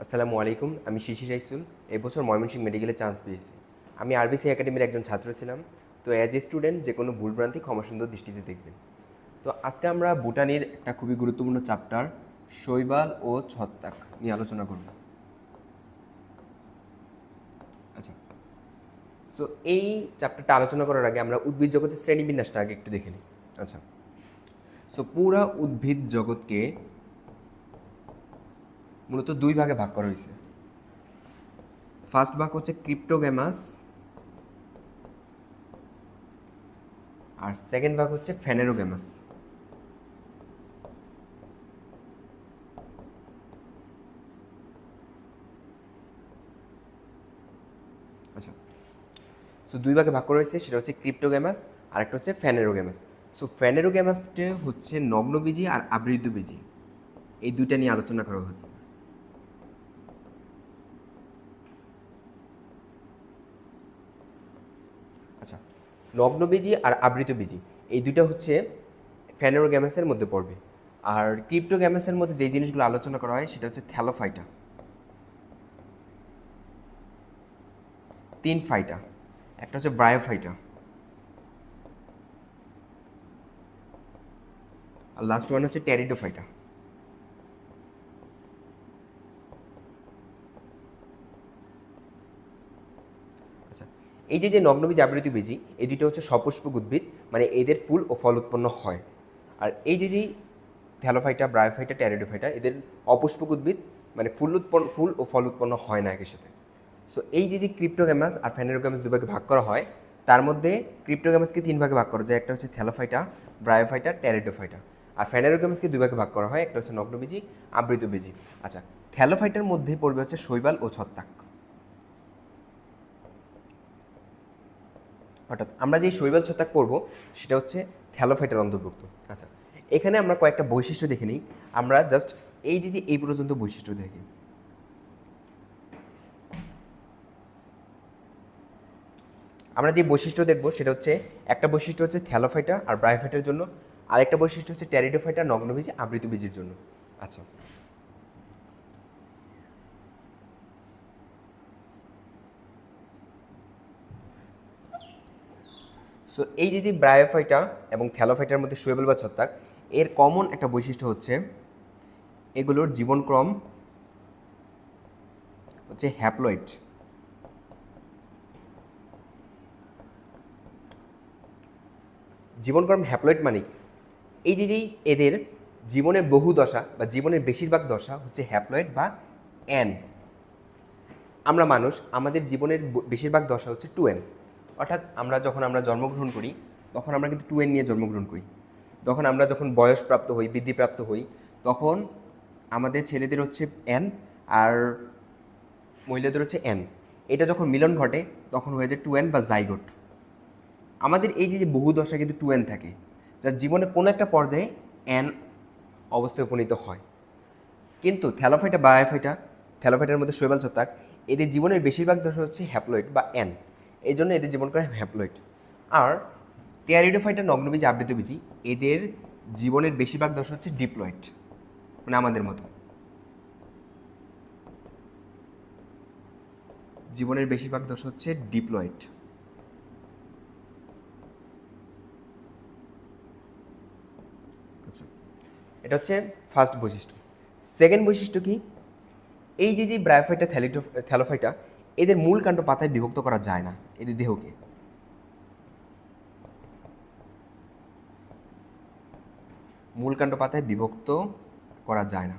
আসসালামু আলাইকুম, আমি শিশির রাইসুল। এবছর ময়মনসিংহ মেডিকেলে চান্স পেয়েছি। আমি আরবিসি একাডেমির একজন ছাত্র ছিলাম। তো অ্যাজ এ স্টুডেন্ট যে কোনো ভুলভ্রান্তি ক্ষমাসুন্দর দৃষ্টিতে দেখবেন। তো আজকে আমরা বুটানির একটা খুবই গুরুত্বপূর্ণ চ্যাপ্টার শৈবাল ও ছত্রাক নিয়ে আলোচনা করব। আচ্ছা, সো এই চ্যাপ্টারটা আলোচনা করার আগে আমরা উদ্ভিদ জগতের শ্রেণীবিন্যাসটা আগে একটু দেখে নিই। আচ্ছা, সো পুরা উদ্ভিদ জগৎকে মূলত দুই ভাগে ভাগ করা হয়েছে। ফার্স্ট ভাগ হচ্ছে ক্রিপ্টোগ্যামাস আর সেকেন্ড ভাগ হচ্ছে ফেনেরোগ্যামাস। আচ্ছা, সো দুই ভাগে ভাগ করা হয়েছে, সেটা হচ্ছে ক্রিপ্টোগ্যামাস আর একটা হচ্ছে ফ্যানেরোগ্যামাস। সো ফ্যানেরোগ্যামাসটা হচ্ছে নগ্নবীজি আর আবৃতবীজি, এই দুইটা নিয়ে আলোচনা করা হয়েছে। আচ্ছা, নগ্নবীজি আর আবৃতবীজি এই দুইটা হচ্ছে ফ্যানেরোগ্যামাসের মধ্যে পড়বে। আর ক্রিপ্টোগ্যামাসের মধ্যে যে জিনিসগুলো আলোচনা করা হয় সেটা হচ্ছে থ্যালোফাইটা, তিন ফাইটা, একটা হচ্ছে ব্রায়োফাইটা, আর লাস্ট ওয়ান হচ্ছে টেরিডোফাইটা। আচ্ছা, এই যে নগ্নবীজ আবৃতবীজি এই দুটো হচ্ছে সপুষ্পক উদ্ভিদ, মানে এদের ফুল ও ফল উৎপন্ন হয়। আর এই যে থ্যালোফাইটা, ব্রায়োফাইটা, টেরিডোফাইটা এদের অপুষ্পক উদ্ভিদ, মানে ফুল ও ফল উৎপন্ন হয় না একের সাথে। সো এই যে ক্রিপ্টোগ্যামাস আর ফ্যানেরোগ্যামাস দুভাগে ভাগ করা হয়, তার মধ্যে ক্রিপ্টোগ্যামাসকে তিন ভাগে ভাগ করা যায়। একটা হচ্ছে থ্যালোফাইটা, ব্রায়োফাইটা, টেরিডোফাইটা। আর ফ্যানেরোগ্যামাসকে দুই ভাগে ভাগ করা হয়, একটা হচ্ছে নগ্নবীজি, আবৃতবীজি। আচ্ছা, থ্যালোফাইটার মধ্যে পড়বে হচ্ছে শৈবাল ও ছত্রাক। অর্থাৎ আমরা যে শৈবাল ছত্রাক পড়ব সেটা হচ্ছে থ্যালোফাইটার অন্তর্ভুক্ত। আচ্ছা, এখানে আমরা কয়েকটা বৈশিষ্ট্য দেখে নিই। আমরা জাস্ট এই যে এই পর্যন্ত বৈশিষ্ট্য দেখি। আমরা যে বৈশিষ্ট্য দেখব সেটা হচ্ছে, একটা বৈশিষ্ট্য হচ্ছে থ্যালোফাইটা আর ব্রায়োফাইটার জন্য, আরেকটা বৈশিষ্ট্য হচ্ছে টেরিডোফাইটা, নগ্নবীজি, আবৃতবীজির জন্য। আচ্ছা, সো এই যে ব্রায়োফাইটা এবং থ্যালোফাইটার মধ্যে শৈবাল বা ছত্রাক, এর কমন একটা বৈশিষ্ট্য হচ্ছে এগুলোর জীবনক্রম হচ্ছে হ্যাপ্লয়েড। জীবনক্রম হ্যাপ্লয়েড মানে এই যে এদের জীবনের বহু দশা বা জীবনের বেশিরভাগ দশা হচ্ছে হ্যাপ্লয়েড বা এন। আমরা মানুষ, আমাদের জীবনের বেশিরভাগ দশা হচ্ছে 2n। অর্থাৎ আমরা জন্মগ্রহণ করি তখন আমরা কিন্তু 2n নিয়ে জন্মগ্রহণ করি। যখন বয়সপ্রাপ্ত হই, বৃদ্ধিপ্রাপ্ত হই, তখন আমাদের ছেলেদের হচ্ছে n আর মহিলাদের হচ্ছে n। এটা যখন মিলন ঘটে তখন হয়ে যায় 2n বা জাইগোট। আমাদের এই যে বহু দশা কিন্তু 2n থাকে, যার জীবনে কোনো একটা পর্যায়ে n অবস্থায় উপনীত হয়। কিন্তু থ্যালোফাইটার মধ্যে শৈবাল ছত্রাক, এদের জীবনের বেশিরভাগ দশা হচ্ছে হ্যাপ্লয়েড বা এন, এই জন্য এদের জীবন করে হ্যাপ্লয়েড। আর টেরিডোফাইটা, নগ্নবীজ, আবৃতবীজি এদের জীবনের বেশিরভাগ দশা হচ্ছে ডিপ্লয়েড, মানে আমাদের মতো। জীবনের বেশিরভাগ দশা হচ্ছে ডিপ্লয়েড। আচ্ছা, এটা হচ্ছে ফার্স্ট বৈশিষ্ট্য। সেকেন্ড বৈশিষ্ট্য কি, এই যে ব্রায়োফাইটা, থ্যালোফাইটা এদের মূল কাণ্ড পাতায় বিভক্ত করা যায় না, এদের দেহকে। মূল কাণ্ড পাতায় বিভক্ত করা যায় না।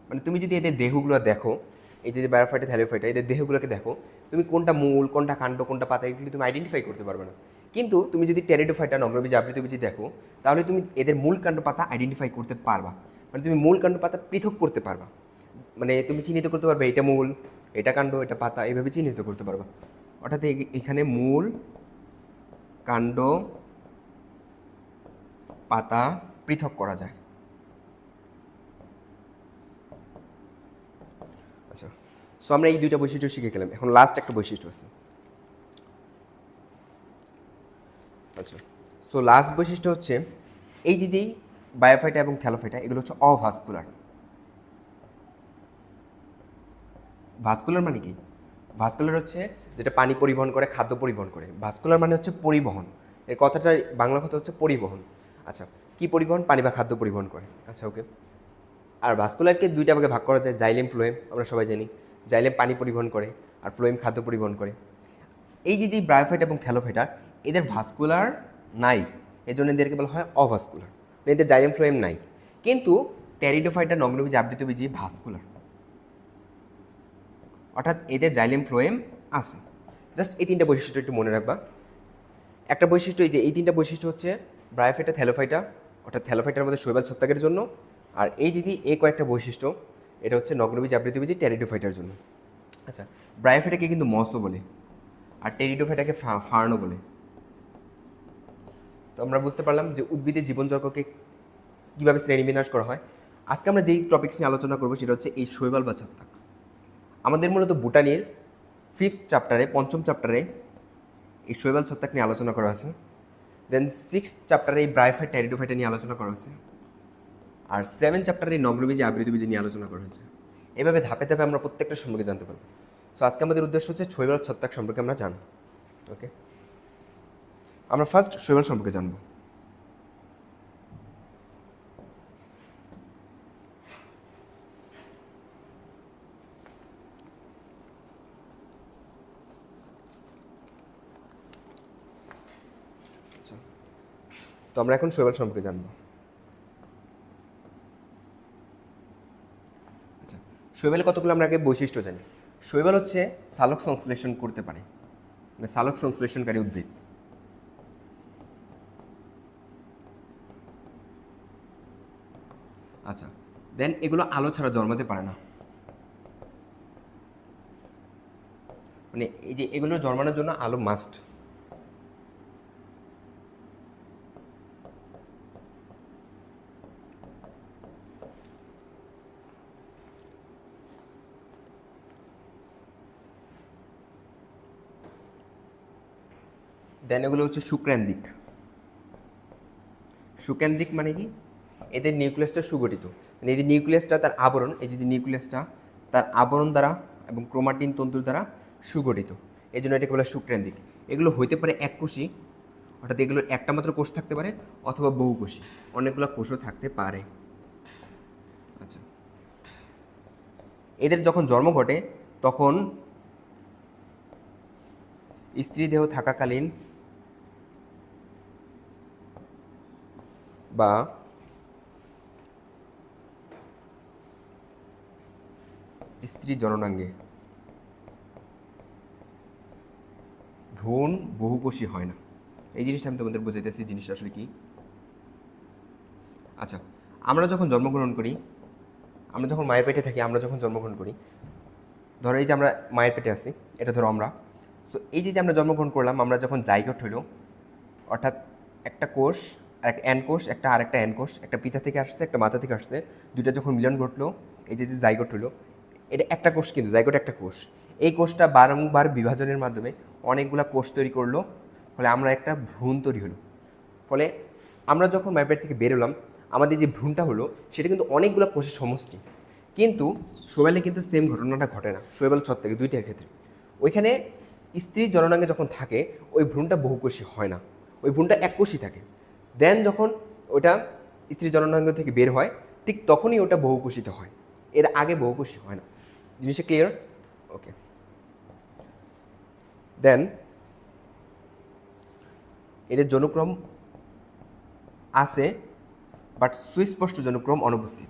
মানে তুমি যদি এদের দেহগুলো দেখো, এই যে ব্রায়োফাইটা, থ্যালোফাইটা এদের দেহগুলোকে দেখো, তুমি কোনটা মূল, কোনটা কাণ্ড, কোনটা পাতা এগুলো তুমি আইডেন্টিফাই করতে পারবে না। কিন্তু তুমি যদি টেরিডোফাইটা, নগ্নবীজ, আবৃতবীজি দেখো, তাহলে তুমি এদের মূল কাণ্ড পাতা আইডেন্টিফাই করতে পারবা। মানে তুমি মূল কাণ্ড পাতা পৃথক করতে পারবা। মানে তুমি চিহ্নিত করতে পারবে এটা মূল, এটা কাণ্ড, এটা পাতা, এইভাবে চিহ্নিত করতে পারবা। অর্থাৎ এখানে মূল, কাণ্ড, পাতা পৃথক করা যায়। আচ্ছা, সো আমরা এই দুইটা বৈশিষ্ট্য শিখে গেলাম। এখন লাস্ট একটা বৈশিষ্ট্য আছে। আচ্ছা, সো লাস্ট বৈশিষ্ট্য হচ্ছে এই যে বায়োফাইটা এবং থ্যালোফাইটা এগুলো হচ্ছে অভাস্কুলার। ভাস্কুলার মানে কি? ভাস্কুলার হচ্ছে যেটা পানি পরিবহন করে, খাদ্য পরিবহন করে। ভাস্কুলার মানে হচ্ছে পরিবহন, এর কথাটা বাংলা কথা হচ্ছে পরিবহন। আচ্ছা, কি পরিবহন? পানি বা খাদ্য পরিবহন করে। আচ্ছা ওকে। আর ভাস্কুলারকে দুইটা ভাগে ভাগ করা যায়, জাইলেম ফ্লোয়েম, আমরা সবাই জানি জাইলেম পানি পরিবহন করে আর ফ্লোয়েম খাদ্য পরিবহন করে। এই যে ব্রায়োফাইটা এবং থ্যালোফাইটা এদের ভাস্কুলার নাই, এজন্য এদেরকে বলা হয় অভাস্কুলার, এদের জাইলেম ফ্লোয়েম নাই। কিন্তু টেরিডোফাইটা, নগ্নবীজ, আবৃতবীজী ভাস্কুলার, অর্থাৎ এদের জাইলেম ফ্লোয়েম আছে। জাস্ট এই তিনটা বৈশিষ্ট্য একটু মনে রাখবা। একটা বৈশিষ্ট্য এই যে এই তিনটা বৈশিষ্ট্য হচ্ছে ব্রায়োফাইটা, থ্যালোফাইটা, অর্থাৎ থ্যালোফাইটার মধ্যে শৈবাল ছত্রাকের জন্য, আর এই যে এই কয়েকটা বৈশিষ্ট্য এটা হচ্ছে নগ্নবীজ, আবৃতবীজী, টেরিডোফাইটার জন্য। আচ্ছা, ব্রায়োফাইটাকে কিন্তু মসও বলে আর টেরিডোফাইটাকে ফার্নও বলে। তো আমরা বুঝতে পারলাম যে উদ্ভিদের জীবনচক্রকে কীভাবে শ্রেণীবিন্যাস করা হয়। আজকে আমরা যেই টপিকস নিয়ে আলোচনা করবো সেটা হচ্ছে এই শৈবাল বা ছত্রাক। আমাদের মূলত বুটানির 5th চ্যাপ্টারে, 5ম চ্যাপ্টারে এই শৈবাল ছত্রাক নিয়ে আলোচনা করা হয়েছে। দেন 6th চ্যাপ্টারে এই ব্রায়োফাইট, টেরিডোফাইটা নিয়ে আলোচনা করা হয়েছে। আর 7th চ্যাপ্টারে এই নগ্নবীজ, আবৃতবীজ নিয়ে আলোচনা করা হয়েছে। এভাবে ধাপে ধাপে আমরা প্রত্যেকটা সম্পর্কে জানতে পারবো। সো আজকে আমাদের উদ্দেশ্য হচ্ছে শৈবাল ছত্রাক সম্পর্কে আমরা জানব। ওকে, আমরা ফার্স্ট শৈবাল সম্পর্কে জানব। তো আমরা এখন শৈবাল সম্পর্কে জানব। আচ্ছা, শৈবালের কতগুলো আমরা আগে বৈশিষ্ট্য জানি। শৈবাল হচ্ছে সালোক সংশ্লেষণ করতে পারে, মানে সালোক সংশ্লেষণকারী উদ্ভিদ। আচ্ছা, দেন এগুলো আলো ছাড়া জন্মাতে পারে না, মানে এই যে এগুলো জন্মানোর জন্য আলো মাস্ট। দেন এগুলো হচ্ছে সুকেন্দ্রিক। সুকেন্দ্রিক মানে কি? এদের নিউক্লিয়াসটা সুগঠিত, মানে এদের নিউক্লিয়াসটা তার আবরণ, এই যে নিউক্লিয়াসটা তার আবরণ দ্বারা এবং ক্রোমাটিন তন্তুর দ্বারা সুগঠিত, এই জন্য এটাকে বলে সুকেন্দ্রিক। এগুলো হইতে পারে এককোষী, অর্থাৎ এগুলোর একটা মাত্র কোষ থাকতে পারে, অথবা বহুকোষী, অনেকগুলো কোষও থাকতে পারে। আচ্ছা, এদের যখন জন্ম ঘটে তখন স্ত্রী দেহ থাকাকালীন বা স্ত্রী জননাঙ্গে ভ্রূণ বহুকোষী হয় না। এই জিনিসটা আমি তোমাদের বোঝাইতেছি জিনিসটা আসলে কি। আচ্ছা, আমরা যখন জন্মগ্রহণ করি, আমরা যখন মায়ের পেটে থাকি, আমরা যখন জন্মগ্রহণ করি, ধরো এই যে আমরা মায়ের পেটে আছি, এটা ধরো আমরা। সো এই যে আমরা জন্মগ্রহণ করলাম, আমরা যখন জাইগোট হইল, অর্থাৎ একটা কোষ আর একটা অ্যান কোষ, একটা আর একটা অ্যান কোষ, একটা পিতা থেকে আসছে, একটা মাথা থেকে আসছে, দুইটা যখন মিলন ঘটলো, এই যে জাইগোট হলো, এটা একটা কোষ, কিন্তু জাইগোট একটা কোষ। এই কোষটা বারংবার বিভাজনের মাধ্যমে অনেকগুলো কোষ তৈরি করলো, ফলে আমরা একটা ভ্রূণ তৈরি হলো। ফলে আমরা যখন মায়ের পেট থেকে বেরোলাম, আমাদের যে ভ্রূণটা হলো সেটা কিন্তু অনেকগুলো কোষের সমষ্টি। কিন্তু শৈবালে কিন্তু সেম ঘটনাটা ঘটে না, শৈবাল ছত্রাকে দুইটার ক্ষেত্রে। ওইখানে স্ত্রীর জননাঙ্গে যখন থাকে ওই ভ্রূণটা বহুকোষী হয় না, ওই ভ্রূণটা এককোষী থাকে। দেন যখন ওটা স্ত্রীর জননাঙ্গ থেকে বের হয়, ঠিক তখনই ওটা বহুকোষিত হয়, এর আগে বহুকোষী হয় না। জিনিসটা ক্লিয়ার? ওকে। দেন এদের জনুক্রম আছে, বাট সুস্পষ্ট জনুক্রম অনুপস্থিত।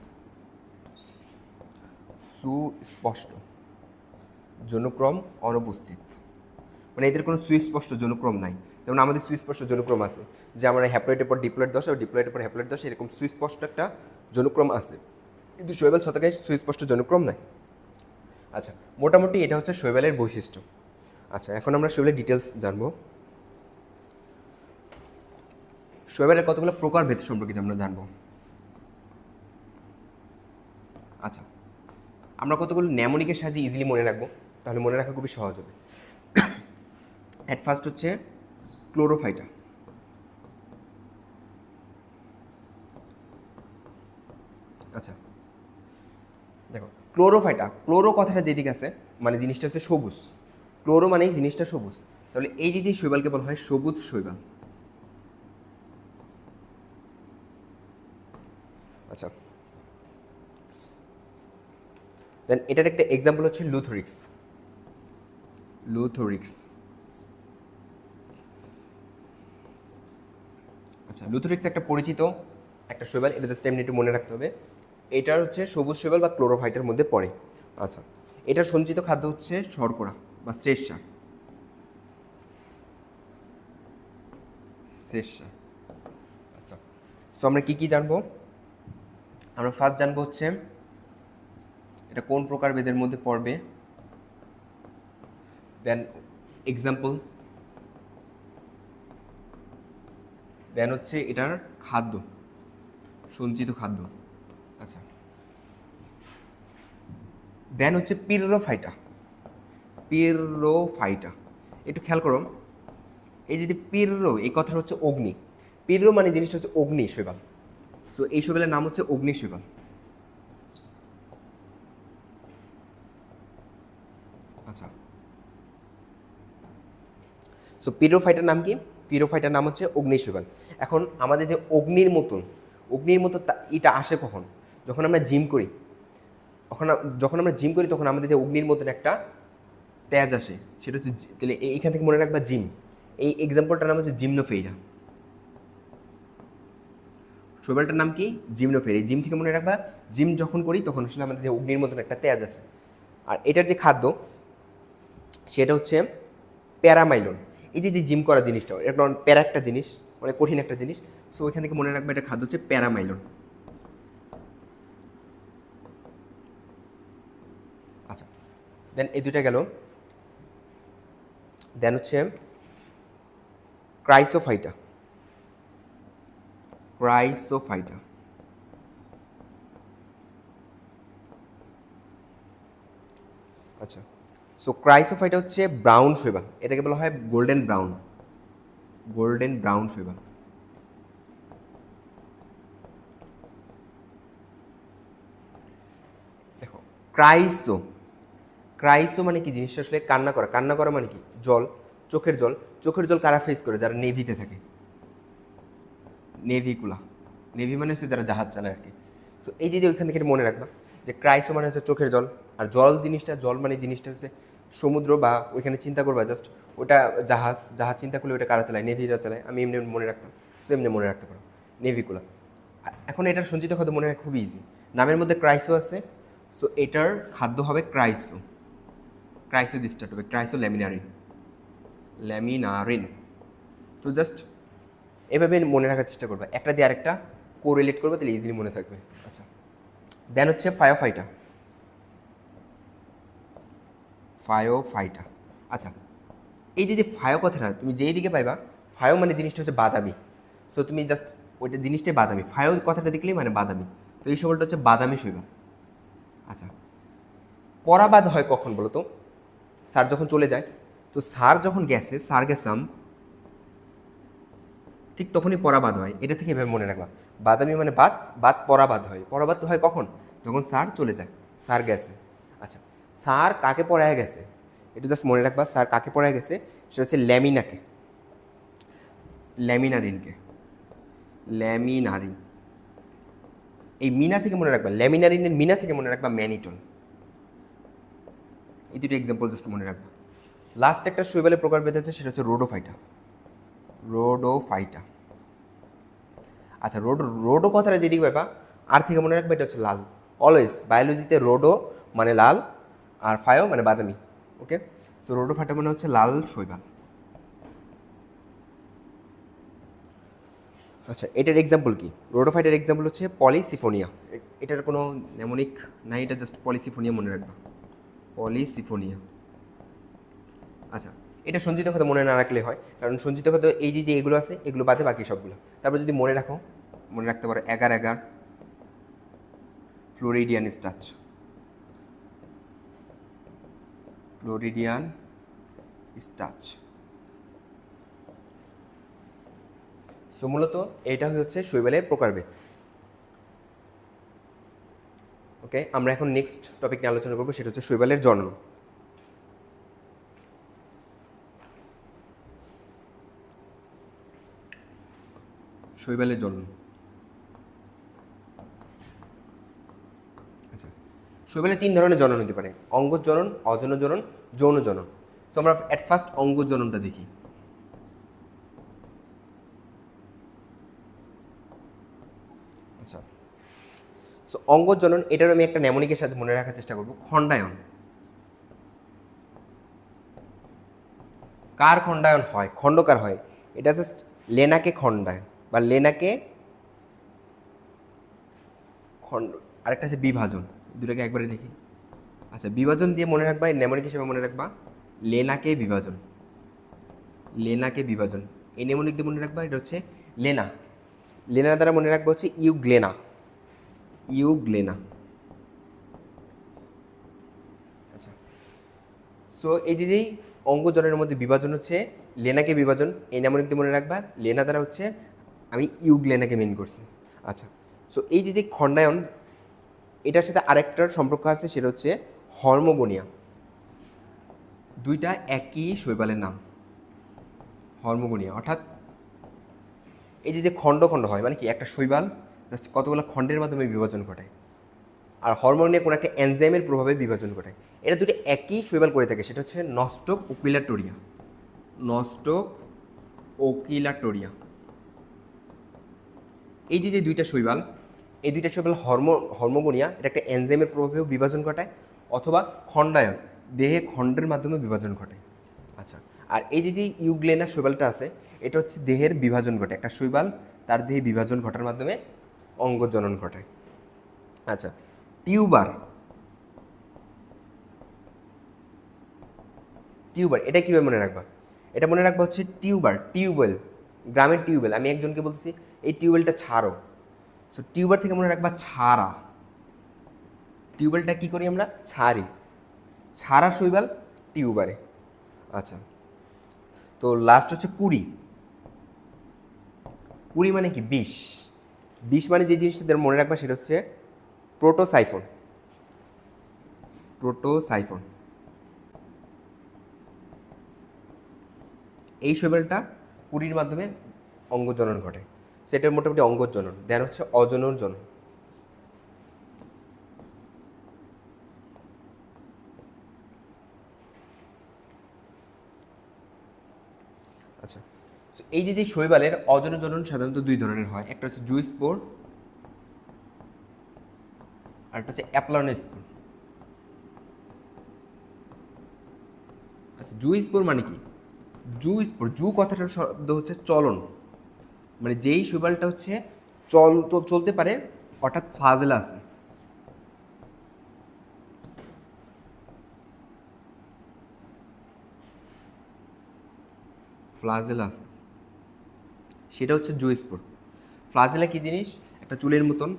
সুস্পষ্ট জনুক্রম অনুপস্থিত, মানে এদের কোনো সুস্পষ্ট জনুক্রম নাই। যেমন আমাদের সুস্পষ্ট জনুক্রম আছে, যে আমরা হ্যাপ্লয়েডের পর ডিপ্লয়েড দশা, ডিপ্লয়েডের পর হ্যাপ্লয়েড দশা, এরকম সুস্পষ্ট একটা জনুক্রম আছে, কিন্তু শৈবাল ছত্রাকের সুস্পষ্ট জনুক্রম নাই। আচ্ছা, মোটামুটি এটা হচ্ছে শৈবালের বৈশিষ্ট্য। আচ্ছা, এখন আমরা শৈবালের ডিটেলস জানবো। শৈবালের কতগুলো প্রকারভেদ সম্পর্কে আমরা জানবো। আচ্ছা, আমরা কতগুলো ন্যামোনিকের সাহায্যে ইজিলি মনে রাখবো, তাহলে মনে রাখা খুবই সহজ হবে। অ্যাট ফার্স্ট হচ্ছে ক্লোরোফাইটা। আচ্ছা দেখো, ক্লোরোফাইটা, ক্লোরো কথাটা যেদিকে আছে মানে জিনিসটা হচ্ছে সবুজ, ক্লোরো মানেই জিনিসটা সবুজ, তাহলে এই যে শৈবালকে বলা হয় সবুজ শৈবাল। আচ্ছা দেন এটার একটা এক্সাম্পল হচ্ছে লুথোরিক্স। লুথোরিক্স, আচ্ছা লুথোরিক্স একটা পরিচিত একটা শৈবাল, এটা জাস্ট এমনি একটু মনে রাখতে হবে। এটার হচ্ছে সবুজ শৈবাল বা ক্লোরোফাইটের মধ্যে পড়ে। আচ্ছা এটার সঞ্চিত খাদ্য হচ্ছে শর্করা বা শ্লেষ্মা। শ্লেষ্মা, আচ্ছা সো আমরা কি কি জানবো? আমরা ফার্স্ট জানবো হচ্ছে এটা কোন প্রকার বেদের মধ্যে পড়বে, দেন এক্সাম্পল, দেন হচ্ছে এটার খাদ্য, সঞ্চিত খাদ্য। আচ্ছা দেন হচ্ছে পিরোফাইটা। পিরোফাইটা একটু খেয়াল করো, এই যদি পিরো, এই কথাটা হচ্ছে অগ্নি, পিরো মানে জিনিসটা হচ্ছে অগ্নি শৈবাল, সো এই শৈবালের নাম হচ্ছে অগ্নি শৈবাল। আচ্ছা সো পিরোফাইটার নাম কি? পিরোফাইটার নাম হচ্ছে অগ্নি শৈবাল। এখন আমাদের যে অগ্নির মতন, অগ্নির মতো এটা আসে কখন? যখন আমরা জিম করি, যখন আমরা জিম করি তখন আমাদের যে অগ্নির মতন একটা তেজ আসে, সেটা হচ্ছে তাহলে এইখান থেকে মনে রাখবা জিম, এই এক্সাম্পলটার নাম হচ্ছে জিমনোফেইরা। শৈবালটার নাম কি? জিমনোফেইরা। জিম থেকে মনে রাখবা, জিম যখন করি তখন আসলে আমাদের যে অগ্নির মতন একটা তেজ আসে। আর এটার যে খাদ্য সেটা হচ্ছে প্যারামাইলন। এই যে জিম করা জিনিসটা এটা প্যারা একটা জিনিস, অনেক কঠিন একটা জিনিস, সো ওইখান থেকে মনে রাখবে এটা খাদ্য হচ্ছে প্যারামাইলন। আচ্ছা দেন এই দুইটা গেল, দেন হচ্ছে ক্রাইসোফাইটা। ক্রাইসোফাইটা, আচ্ছা সো ক্রাইসোফাইটা হচ্ছে ব্রাউন শৈবাল, এটাকে বলা হয় গোল্ডেন ব্রাউন, গোল্ডেন ব্রাউন শৈবাল। দেখো ক্রাইসো, ক্রাইসো মানে কি জিনিসটা আসলে কান্না করা, কান্না করা মানে কি? জল, চোখের জল। চোখের জল কারা ফেস করে? যারা নেভিতে থাকে, নেভিকুলা, নেভি মানে হচ্ছে যারা জাহাজ চালায় আর কি। সো এই যে ওইখান থেকে মনে রাখবা যে ক্রাইসো মানে হচ্ছে চোখের জল, আর জল জিনিসটা, জল মানে জিনিসটা হচ্ছে সমুদ্র, বা ওইখানে চিন্তা করবা জাস্ট ওটা জাহাজ, জাহাজ চিন্তা করলে ওটা কারা চালায়? নেভিরা চালায়। আমি এমনি মনে রাখতাম, সো এমনি মনে রাখতে পারো নেভিকুলা। এখন এটার সঞ্চিত খাদ্য মনে রাখা খুবই ইজি, নামের মধ্যে ক্রাইসো আছে, সো এটার খাদ্য হবে ক্রাইসো। ক্রাইসো দিয়ে স্টার্ট হবে, ক্রাইসো ল্যামিনারিন, ল্যামিনারিন। তো জাস্ট এভাবে মনে রাখার চেষ্টা করবে, একটা দিয়ে আরেকটা কোরিলেট করবে, তাহলে ইজিলি মনে থাকবে। আচ্ছা দেন হচ্ছে ফায়োফাইটা। ফায়োফাইটা, আচ্ছা এই যে ফায়ো কথাটা তুমি যেই দিকে পাইবা, ফায়ো মানে জিনিসটা হচ্ছে বাদামি, সো তুমি জাস্ট ওইটা জিনিসটাই বাদামি, ফায়ো কথাটা দেখলেই মানে বাদামি, তো এই শৈবালটা হচ্ছে বাদামি শৈবাল। আচ্ছা পরাবাদ হয় কখন বলো তো? স্যার যখন চলে যায়, তো স্যার যখন গেছে, স্যার গেসাম, ঠিক তখনই পরাবাদ হয়। এটা থেকে এভাবে মনে রাখবা, বাদামি মানে বাদ, বাদ পরাবাদ হয়। পরাবাদ হয় কখন? যখন স্যার চলে যায়, স্যার গেছে। আচ্ছা স্যার কাকে পড়ায় গেছে? এটা জাস্ট মনে রাখবা, স্যার কাকে পড়ায় গেছে, সেটা হচ্ছে ল্যামিনাকে, ল্যামিনারিনকে, ল্যামিনারিন। এই মিনা থেকে মনে রাখবা, ল্যামিনারিনের মিনা থেকে মনে রাখবা ম্যানিটন। এই দুটো এক্সাম্পল জাস্ট মনে রাখবা। লাস্ট একটা শৈবালের প্রকার বেঁধেছে, সেটা হচ্ছে রোডোফাইটা। রোডোফাইটা, আচ্ছা রোডো কথাটা যেদিকে ব্যাপার আর থেকে মনে রাখবে, এটা হচ্ছে লাল। অলওয়েজ বায়োলজিতে রোডো মানে লাল, আর ফায়ো মানে বাদামি। ওকে, সো রোডোফাইটা মানে হচ্ছে লাল শৈবাল। আচ্ছা এটার এক্সাম্পল কি? রোডোফাইটের এক্সাম্পল হচ্ছে পলিসিফোনিয়া। এটার কোনো নেমোনিক নাই, এটা জাস্ট পলিসিফোনিয়া মনে রাখবা, পলিসিফোনিয়া। আচ্ছা এটা সঞ্চিত খাদ্য মনে না রাখলে হয়, কারণ সঞ্চিত খাদ্য এই যে এগুলো আছে, এগুলো বাদে বাকি সবগুলো। তারপর যদি মনে রাখো, মনে রাখতে পারো এগার এগার, Floridian starch, Floridian starch. So মূলত এটা হচ্ছে শৈবালের প্রকারভেদ। ওকে, আমরা এখন নেক্সট টপিক নিয়ে আলোচনা করবো, সেটা হচ্ছে শৈবালের জনন। শৈবালের জনন। আচ্ছা, শৈবালের 3 ধরনের জনন হতে পারে, অঙ্গজ জনন, অজনজ জনন, যৌন জনন। সো আমরা এট ফার্স্ট অঙ্গজ জননটা দেখি। আচ্ছা, সো অঙ্গজ জনন, এটার আমি একটা নেমোনিকের সাথে মনে রাখার চেষ্টা করব, খণ্ডায়ন। কার খণ্ডায়ন হয়? খণ্ডকার হয়। এটা জাস্ট লেনাকে খণ্ডায়ন বা লেনাকে খণ্ড, আরেকটা আছে বিভাজন। দুটাকে একবারে দেখি। আচ্ছা, বিভাজন দিয়ে মনে রাখবা, নেমোনিক হিসেবে মনে রাখবা লেনাকে বিভাজন। লেনাকে বিভাজন, এই নেমোনিক দিয়ে মনে রাখবা, এটা হচ্ছে লেনা। লেনা দ্বারা মনে রাখবা হচ্ছে ইউগ্লেনা। ইউগ্লেনা। আচ্ছা, সো এই যেই অঙ্গজনের মধ্যে বিভাজন হচ্ছে লেনাকে বিভাজন, এই নেমোনিক দিয়ে মনে রাখবা। লেনা দ্বারা হচ্ছে আমি ইউগ্লেনাকে মেন করছি। আচ্ছা, সো এই যে খণ্ডায়ন, এটার সাথে আরেকটার সম্পর্ক আছে, সেটা হচ্ছে হর্মোগোনিয়া। দুইটা একই শৈবালের নাম, হর্মোগোনিয়া। অর্থাৎ এই যে খণ্ড খণ্ড হয়, মানে কি একটা শৈবাল জাস্ট কতগুলো খণ্ডের মাধ্যমে বিভাজন ঘটায়, আর হরমোনিয়া কোনো একটা এনজাইমের প্রভাবে বিভাজন ঘটায়। এটা দুটো একই শৈবাল করে থাকে, সেটা হচ্ছে নস্টক ওকিলাটোরিয়া। নস্টক ওকিলাটোরিয়া। এই যে দুইটা শৈবাল, এই দুইটা শৈবাল হর্মোগোনিয়া, এটা একটা এনজাইমের প্রভাবেও বিভাজন ঘটায়, অথবা খণ্ডায়ন, দেহে খণ্ডের মাধ্যমে বিভাজন ঘটায়। আচ্ছা, আর এই যে ইউগ্লেনা শৈবালটা আছে, এটা হচ্ছে দেহের বিভাজন ঘটে। একটা শৈবাল তার দেহে বিভাজন ঘটার মাধ্যমে অঙ্গজনন ঘটায়। আচ্ছা, টিউবার। টিউবার এটা কীভাবে মনে রাখবা? এটা মনে রাখবা হচ্ছে টিউবার, টিউবওয়েল, গ্রামের টিউবওয়েল। আমি একজনকে বলতেছি এই টিউবওয়েলটা ছাড়ো, সো টিউবার থেকে মনে রাখবা ছাড়া। টিউবওয়েলটা কী করি আমরা? ছাড়ি। ছাড়া শৈবাল টিউবারে। আচ্ছা, তো লাস্ট হচ্ছে কুড়ি। কুড়ি মানে কি? বিষ। বিষ মানে যে জিনিসটা মনে রাখবা সেটা হচ্ছে প্রোটোসাইফন। প্রোটোসাইফন। এই শৈবালটা কুড়ির মাধ্যমে অঙ্গজনন ঘটে, সেটার মোটামুটি অঙ্গজনন। দেন হচ্ছে অজনর জনন। আচ্ছা, এই যে শৈবালের অজনর জনন সাধারণত 2 ধরনের হয়, একটা হচ্ছে জুস্পোর, আর একটা হচ্ছে অ্যাপ্লানোস্পোর। আচ্ছা, জুস্পোর মানে কি? জুস্পোর, জু কথাটার শব্দ হচ্ছে চলন, মানে যেই শৈবালটা হচ্ছে চলতে পারে, অর্থাৎ ফ্লাজেলা আছে। ফ্লাজেলা আছে, সেটা হচ্ছে জুস্পোর। ফ্লাজেলা কি জিনিস? একটা চুলের মতন।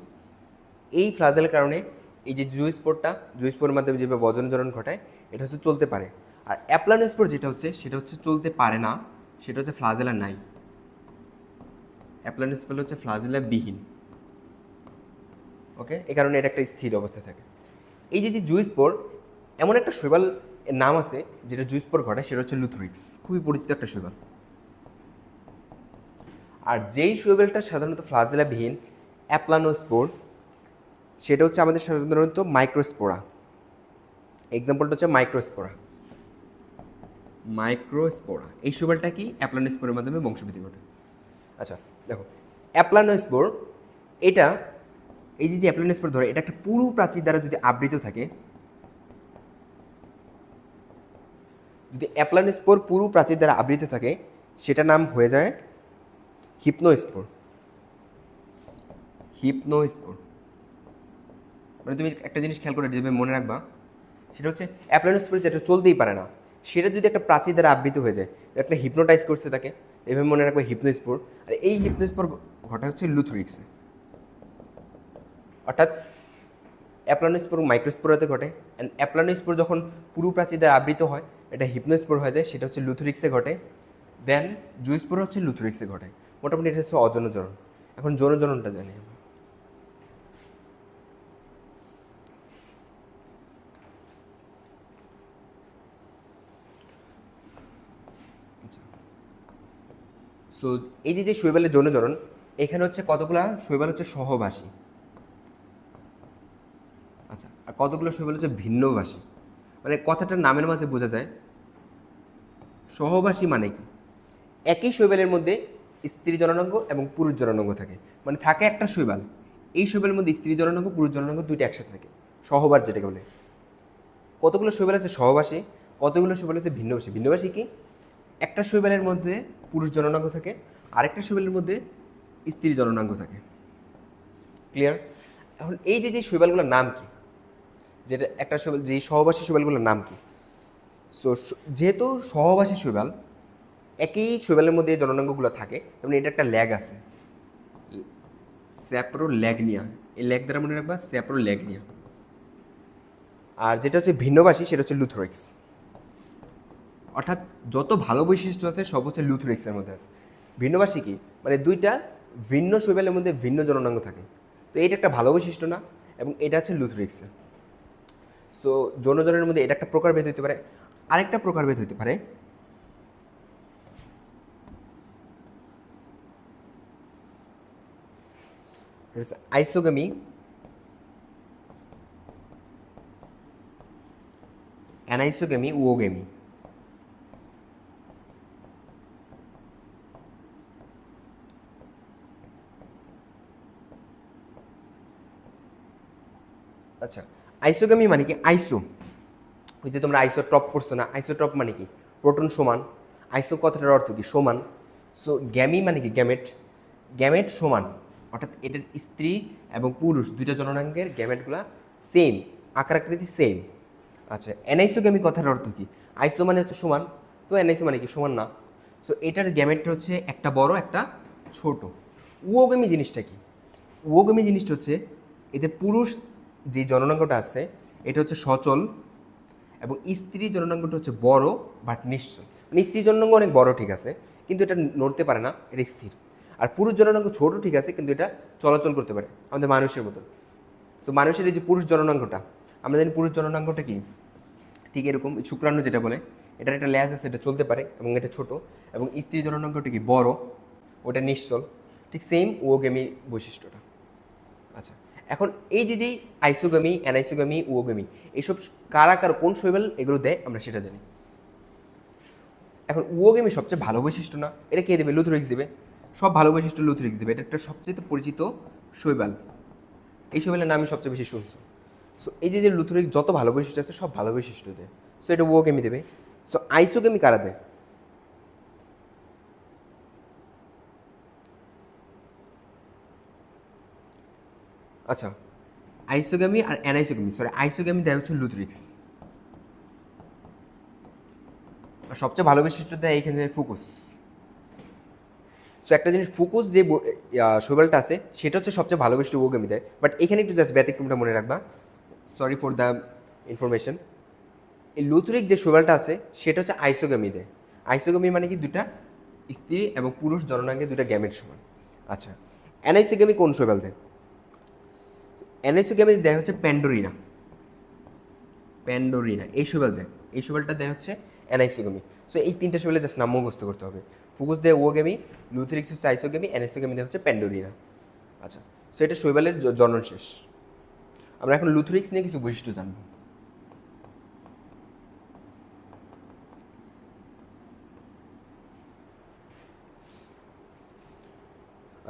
এই ফ্লাজেলার কারণে এই যে জুস্পোরের মাধ্যমে যেভাবে অজনজনন ঘটায়, এটা হচ্ছে চলতে পারে। আর অ্যাপ্লানোস্পোর যেটা হচ্ছে, সেটা হচ্ছে চলতে পারে না, সেটা হচ্ছে ফ্লাজেলা নাই। অ্যাপ্লানোস্পোর হচ্ছে ফ্লাজেলা বিহীন। ওকে, এই কারণে এটা একটা স্থির অবস্থায় থাকে। এই যে জুস্পোর, এমন একটা শৈবাল নাম আছে যেটা জুস্পোর ঘটায়, সেটা হচ্ছে লুথরিক্স। খুবই পরিচিত একটা শৈবাল। আর যেই শৈবালটা সাধারণত ফ্লাজেলা বিহীন, অ্যাপ্লানোস্পোর, সেটা হচ্ছে আমাদের সাধারণত মাইক্রোস্পোরা। এক্সাম্পলটা হচ্ছে মাইক্রোস্পোরা। মাইক্রোস্পোরা এই শৈবালটা কি? অ্যাপ্লানোস্পোরের মাধ্যমে বংশবৃদ্ধি ঘটে। আচ্ছা, দেখো অ্যাপ্লানোস্পোর, এটা এই যে অ্যাপ্লানোস্পোর ধরে, এটা একটা পুরু প্রাচীর দ্বারা যদি আবৃত থাকে, যদি অ্যাপ্লানোস্পোর পুরু প্রাচীর দ্বারা আবৃত থাকে, সেটা নাম হয়ে যায় হিপনোস্পোর। হিপনোস্পোর মানে তুমি একটা জিনিস খেয়াল করে যেভাবে মনে রাখবা, সেটা হচ্ছে অ্যাপ্লানোস্পোর যেটা চলতেই পারে না, সেটা যদি একটা প্রাচীর দ্বারা আবৃত হয়ে যায়, একটা হিপনোটাইজ করছে তাকে, এভাবে মনে রাখবে হিপনোস্পোর। আর এই হিপনোস্পোর ঘটা হচ্ছে লুথরিক্সে। অর্থাৎ অ্যাপ্লানোস্পোর মাইক্রোস্পোরাতে ঘটে, অ্যান্ড অ্যাপ্লানোস্পোর যখন পুরু প্রাচীর দ্বারা আবৃত হয়, এটা হিপনোস্পোর হয়ে যায়, সেটা হচ্ছে লুথরিক্সে ঘটে। দেন জুস্পোর হচ্ছে লুথরিক্সে ঘটে। মোটামুটি এটা হচ্ছে অজনজনন। এখন যৌনজননটা জানি আমরা। সো এই যে শৈবালের যৌনজনন, এখানে হচ্ছে কতগুলা শৈবাল হচ্ছে সহবাসী, আচ্ছা, আর কতগুলো শৈবাল হচ্ছে ভিন্নবাসী। মানে কথাটার নামের মাঝে বোঝা যায় সহবাসী মানে কি, একই শৈবালের মধ্যে স্ত্রী জননাঙ্গ এবং পুরুষ জননাঙ্গ থাকে, মানে থাকে একটা শৈবাল, এই শৈবালের মধ্যে স্ত্রী জননাঙ্গ পুরুষ জননাঙ্গ দুইটা একসাথে থাকে, সহবাস যেটাকে বলে। কতগুলো শৈবাল আছে সহবাসী, কতগুলো শৈবাল আছে ভিন্নবাসী। ভিন্নবাসী কি, একটা শৈবালের মধ্যে পুরুষ জননাঙ্গ থাকে, আরেকটা শৈবালের মধ্যে স্ত্রী জননাঙ্গ থাকে। ক্লিয়ার? এখন এই যে শৈবালগুলোর নাম কি, যেটা একটা শৈবাল, যে সহবাসী শৈবালগুলোর নাম কি? সো যেহেতু সহবাসী শৈবাল, একই শৈবালের মধ্যে জননাঙ্গগুলো থাকে, যেমন এটা একটা ল্যাগ আছে, স্যাপ্রোল্যাগনিয়া, এই ল্যাগ দ্বারা মনে রাখবা স্যাপ্রোল্যাগনিয়া। আর যেটা হচ্ছে ভিন্নবাসী সেটা হচ্ছে লুথোরিক্স। অর্থাৎ যত ভালো বৈশিষ্ট্য আছে সব হচ্ছে লুথোরিক্সের মধ্যে আছে। ভিন্নবাসী কি, মানে দুইটা ভিন্ন শৈবালের মধ্যে ভিন্ন জননাঙ্গ থাকে, তো এটা একটা ভালো বৈশিষ্ট্য না, এবং এটা হচ্ছে লুথোরিক্স। সো যৌনজনের মধ্যে এটা একটা প্রকারভেদ হতে পারে। আরেকটা প্রকারভেদ হতে পারে আইসোগামি অ্যানাইসোগামি, উওগামি। আচ্ছা, আইসোগামি মানে কি, আইসো, ওই যে তোমরা আইসোটপ পড়ছো না, আইসোটপ মানে কি প্রোটন সমান, আইসো কথাটার অর্থ কি সমান। সো গ্যামি মানে কি গ্যামেট, গ্যামেট সমান, অর্থাৎ এটার স্ত্রী এবং পুরুষ দুইটা জননাঙ্গের গ্যামেটগুলা সেম, আকার আকৃতি সেম। আচ্ছা, অ্যানাইসোগামি কথার অর্থ কি, আইসো মানে হচ্ছে সমান, তো অ্যানাইসো মানে কি সমান না। সো এটার গ্যামেটটা হচ্ছে একটা বড় একটা ছোট। উওগামি জিনিসটা কি, উওগামি জিনিসটা হচ্ছে এতে পুরুষ যে জননাঙ্গটা আছে এটা হচ্ছে সচল, এবং স্ত্রী জননাঙ্গটা হচ্ছে বড় বাট নিশ্চল। মানে স্ত্রী জননাঙ্গ অনেক বড় ঠিক আছে, কিন্তু এটা নড়তে পারে না, এটা স্থির। আর পুরুষ জননাঙ্গ ছোট ঠিক আছে, কিন্তু এটা চলাচল করতে পারে আমাদের মানুষের মতো। সো মানুষের এই যে পুরুষ জননাঙ্গটা, আমরা জানি পুরুষ জননাঙ্গটা কি, ঠিক এরকম শুক্রাণু যেটা বলে, এটার একটা ল্যাজ আছে, এটা চলতে পারে এবং এটা ছোট, এবং স্ত্রী জননাঙ্গটা কি বড়, ওটা নিশ্চল। ঠিক সেম ওগেমি বৈশিষ্ট্যটা। আচ্ছা, এখন এই যে আইসোগামি, অ্যানাইসোগামি, উওগামি, এইসব কারা কার কোন শৈবাল এগুলো দেয় আমরা সেটা জানি। এখন উওগামি সবচেয়ে ভালো বৈশিষ্ট্য না, এটা কে দেবে, লুথোরিক্স দেবে। সব ভালো বৈশিষ্ট্য লুথোরিক্স দেবে, এটা একটা সবচেয়ে পরিচিত শৈবাল, এই শৈবালের নামই সবচেয়ে বেশি শুনছো। সো এই যে লুথোরিক্স যত ভালো বৈশিষ্ট্য আছে সব ভালো বৈশিষ্ট্য দেয়, সো এটা উওগামি দেবে। সো আইসোগামি কারা দেয়, আচ্ছা আইসোগামি আর অ্যানাইসোগামি, সরি আইসোগামি দেয় হচ্ছে লুথোরিক্স, আর সবচেয়ে ভালো বৈশিষ্ট্য দেয় এইখানে ফোকাস। সো একটা জিনিস ফোকাস যে শৈবালটা আছে সেটা হচ্ছে সবচেয়ে ভালো বৈশিষ্ট্য উওগামি দেয়, বাট এখানে একটু জাস্ট ব্যতিক্রমটা মনে রাখবা, সরি ফর দ্য ইনফরমেশন। এই লুথোরিক যে শৈবালটা আছে সেটা হচ্ছে আইসোগামি দেয়। আইসোগামি মানে কি দুটা স্ত্রী এবং পুরুষ জননাঙ্গে দুটা গ্যামেট সমান। আচ্ছা, অ্যানাইসোগামি কোন শৈবাল দেয়, অ্যানাইসোগামি দেয় হচ্ছে প্যান্ডোরিনা, প্যান্ডোরিনা এই শৈবাল দেয়, এই শৈবালটা দেয় হচ্ছে অ্যানাইসোগামি। সো এই তিনটা শৈবালে জাস্ট নাম মুখস্থ করতে হবে, ফোকাস দেয় ওগামি, লুথোরিক্স হচ্ছে আইসোগামি, অ্যানাইসোগামি দেয় হচ্ছে প্যান্ডোরিনা। আচ্ছা, সো এটা শৈবালের জনন শেষ। আমরা এখন লুথোরিক্স নিয়ে কিছু বৈশিষ্ট্য জানবো।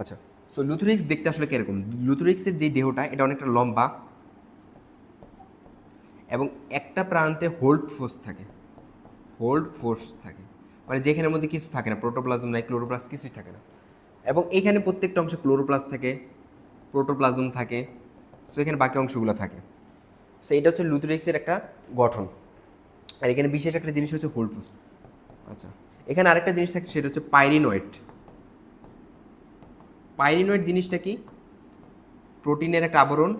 আচ্ছা, সো লুথোরিক্স দেখতে আসলে কিরকম, লুথোরিক্সের যে দেহটা এটা অনেকটা লম্বা, এবং একটা প্রান্তে হোল্ড ফোর্স থাকে, হোল্ড ফোর্স থাকে, মানে যেখানের মধ্যে কিছু থাকে না, প্রোটোপ্লাজম নাই, ক্লোরোপ্লাস্ট কিছুই থাকে না, এবং এইখানে প্রত্যেকটা অংশে ক্লোরোপ্লাস্ট থাকে, প্রোটোপ্লাজম থাকে, সো এখানে বাকি অংশগুলো থাকে। সো এটা হচ্ছে লুথোরিক্সের একটা গঠন। আর এখানে বিশেষ একটা জিনিস হচ্ছে হোল্ড ফোর্স। আচ্ছা, এখানে আরেকটা জিনিস থাকে সেটা হচ্ছে পাইরিনয়েড। পাইরিনয়েড জিনিসটা কি, প্রোটিনের একটা আবরণ,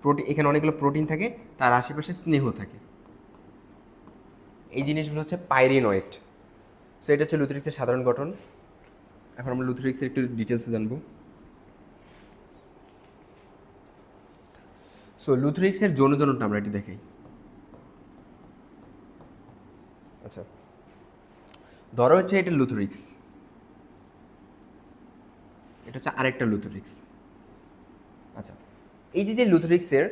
প্রোটিন, এখানে অনেকগুলো প্রোটিন থাকে, তার আশেপাশে স্নেহ থাকে, এই জিনিসগুলো হচ্ছে পাইরিনয়েড। সো এটা হচ্ছে লুথোরিক্সের সাধারণ গঠন। এখন আমরা লুথোরিক্সের একটু ডিটেলসে জানবো। সো লুথোরিক্সের যৌনজননটা আমরা একটু দেখাই। আচ্ছা, ধরো হচ্ছে এটা লুথোরিক্স, এটা হচ্ছে আরেকটা লুথোরিক্স। আচ্ছা, এই যে লুথোরিক্সের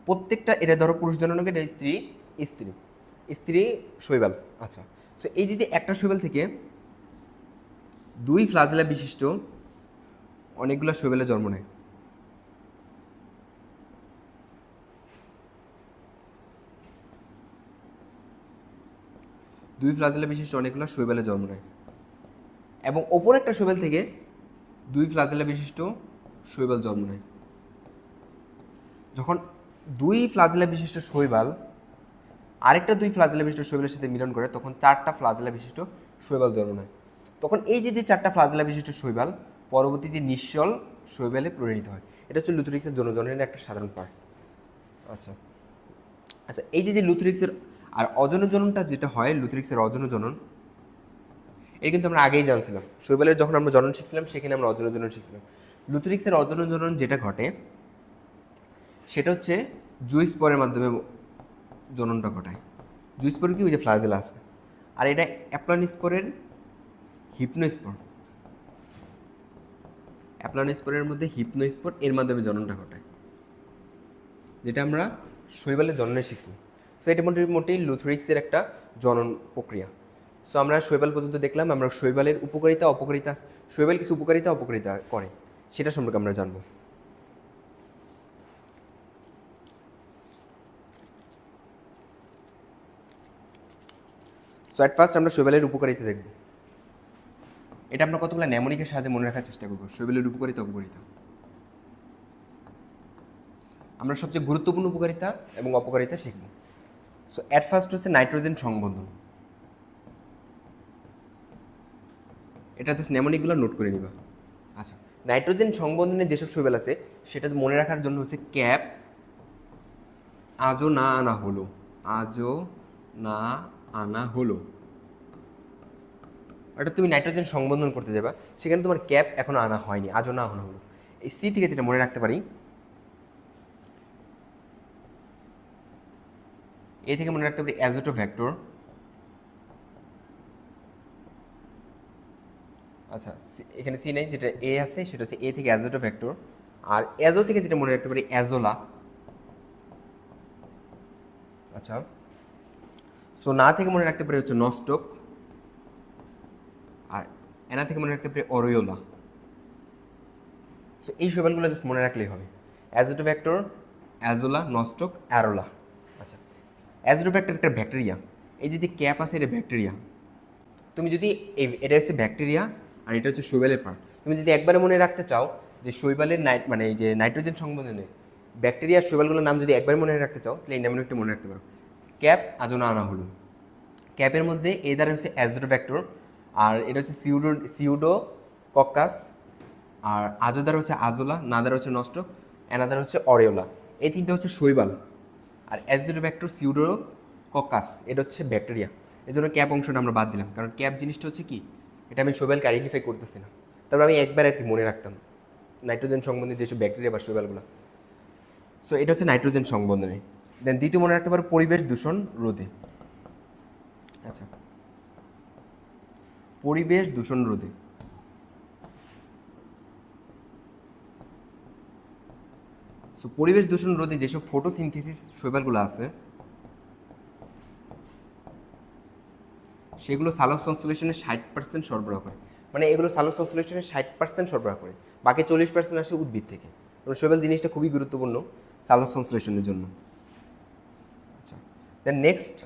প্রত্যেকটা, এটা ধরো পুরুষ জনক, এটা স্ত্রী স্ত্রী স্ত্রী শৈবাল। আচ্ছা, তো এই যে একটা শৈবাল থেকে 2 ফ্লাজেলা বিশিষ্ট অনেকগুলো শৈবালে জন্ম নেয়। দুই ফ্লাজেলা বিশিষ্ট অনেকগুলো শৈবালে জন্ম নেয় এবং অপর একটা শৈবাল থেকে 2 ফ্লাজেলা বিশিষ্ট শৈবাল জন্ম নেয়। যখন 2 ফ্লাজেলা বিশিষ্ট শৈবাল আরেকটা 2 ফ্লাজেলা বিশিষ্ট শৈবালের সাথে মিলন করে, তখন 4টা ফ্লাজেলা বিশিষ্ট শৈবাল জন্ম নেয়। তখন এই যে 4টা ফ্লাজেলা বিশিষ্ট শৈবাল পরবর্তীতে নিশ্চল শৈবালে পরিণত হয়। এটা হচ্ছে লুথোরিক্সের যৌনজননের একটা সাধারণ পার্ট। আচ্ছা আচ্ছা, এই যে লুথোরিক্সের আর অজনজননটা যেটা হয়, লুথোরিক্সের অজনজনন, এটা কিন্তু আমরা আগেই জানছিলাম। শৈবালের যখন আমরা জনন শিখছিলাম সেখানে আমরা অজনজনন শিখছিলাম। লুথোরিক্সের অজনজনন যেটা ঘটে সেটা হচ্ছে জুইস্পরের মাধ্যমে জননটা ঘটায়। জুইস্পর কি, ওই যে ফ্লাজেলা আছে, আর এটা অ্যাপ্লানোস্পোরের হিপনোস্পোর। অ্যাপ্লানোস্পোরের মধ্যে হিপনোস্পোর এর মাধ্যমে জননটা ঘটায়, যেটা আমরা শৈবালের জননে শিখছি। সো এটা মোটামুটি লুথোরিক্সের একটা জনন প্রক্রিয়া। সো আমরা শৈবাল পর্যন্ত দেখলাম। আমরা শৈবালের উপকারিতা অপকারিতা, শৈবাল কিছু উপকারিতা অপকারিতা করে সেটা সম্পর্কে আমরা জানবো। সো অ্যাট ফার্স্ট আমরা শৈবালের উপকারিতা দেখব। এটা আমরা কতগুলো ন্যামোনিকের সাহায্যে মনে রাখার চেষ্টা করবো, শৈবালের উপকারিতা অপকারিতা। আমরা সবচেয়ে গুরুত্বপূর্ণ উপকারিতা এবং অপকারিতা শিখব। সো অ্যাট ফার্স্ট হচ্ছে নাইট্রোজেন সংবন্ধন। এটা জাস্ট ন্যামোনিকগুলো নোট করে নিবা। আচ্ছা, নাইট্রোজেন সংবন্ধনে যেসব শৈবাল আছে সেটা মনে রাখার জন্য হচ্ছে ক্যাপ আজও না আনা হলো, আজও না আনা হলো। অর্থাৎ তুমি নাইট্রোজেন সংবন্ধন করতে যাবা, সেখানে তোমার ক্যাপ এখনো আনা হয়নি, আজও না আনা হলো। এই সি থেকে যেটা মনে রাখতে পারি, এ থেকে মনে রাখতে পারি অ্যাজোটো ভেক্টর। আচ্ছা, এখানে সি নেই, যেটা এ আছে সেটা হচ্ছে এ থেকে অ্যাজোটো ভেক্টর। আর অ্যাজো থেকে যেটা মনে রাখতে পারি অ্যাজোলা। আচ্ছা, সো না থেকে মনে রাখতে পারি হচ্ছে নস্টক, আর এনা থেকে মনে রাখতে পারি অরিওলা। সো এই শৈবালগুলো জাস্ট মনে রাখলেই হবে, অ্যাজোটো ভেক্টর, অ্যাজোলা, নস্টক, অ্যারোলা। আচ্ছা, অ্যাজোটো ভেক্টর একটা ব্যাকটেরিয়া। এই যে ক্যাপ আছে এটা ব্যাকটেরিয়া। তুমি যদি এটা হচ্ছে ব্যাকটেরিয়া আর এটা হচ্ছে শৈবালের পার্ট, তুমি যদি একবারে মনে রাখতে চাও যে শৈবালের মানে এই যে নাইট্রোজেন সংবন্ধনে ব্যাকটেরিয়ার শৈবালগুলোর নাম যদি একবার মনে রাখতে চাও, তাহলে এই নামে একটু মনে রাখতে পারো, ক্যাপ আজও না আনা হলো। ক্যাপের মধ্যে এ দ্বারা হচ্ছে অ্যাজোটো ভেক্টর, আর এটা হচ্ছে সিউডো কক্কাস, আর আজো দ্বারা হচ্ছে আজোলা, না দ্বারা হচ্ছে নষ্ট, এনা দ্বারা হচ্ছে অরিওলা। এই তিনটা হচ্ছে শৈবাল। আর অ্যাজোটো ভেক্টর, সিউডো কক্কাস, এটা হচ্ছে ব্যাকটেরিয়া। এই জন্য ক্যাপ অংশটা আমরা বাদ দিলাম, কারণ ক্যাপ জিনিসটা হচ্ছে কি, এটা আমি শৈবালকে আইডেন্টিফাই করতেছি না। তারপর আমি একবার আর কি মনে রাখতাম নাইট্রোজেন সংবন্ধী যেসব ব্যাকটেরিয়া বা শৈবালগুলো। সো এটা হচ্ছে নাইট্রোজেন সংবন্ধনে। দেন দ্বিতীয় মনে রাখতে পারো পরিবেশ দূষণ রোধে। আচ্ছা, পরিবেশ দূষণ রোধে। সো পরিবেশ দূষণ রোধে যেসব ফটোসিনথেসিস শৈবালগুলো আছে সেগুলো সালোক সংশ্লেষণের 60% সরবরাহ করে। মানে এগুলো সালোক সংশ্লেষণের 60% সরবরাহ করে, বাকি 40% আসে উদ্ভিদ থেকে। শৈবাল জিনিসটা খুবই গুরুত্বপূর্ণ সালোক সংশ্লেষণের জন্য। আচ্ছা, দেন নেক্সট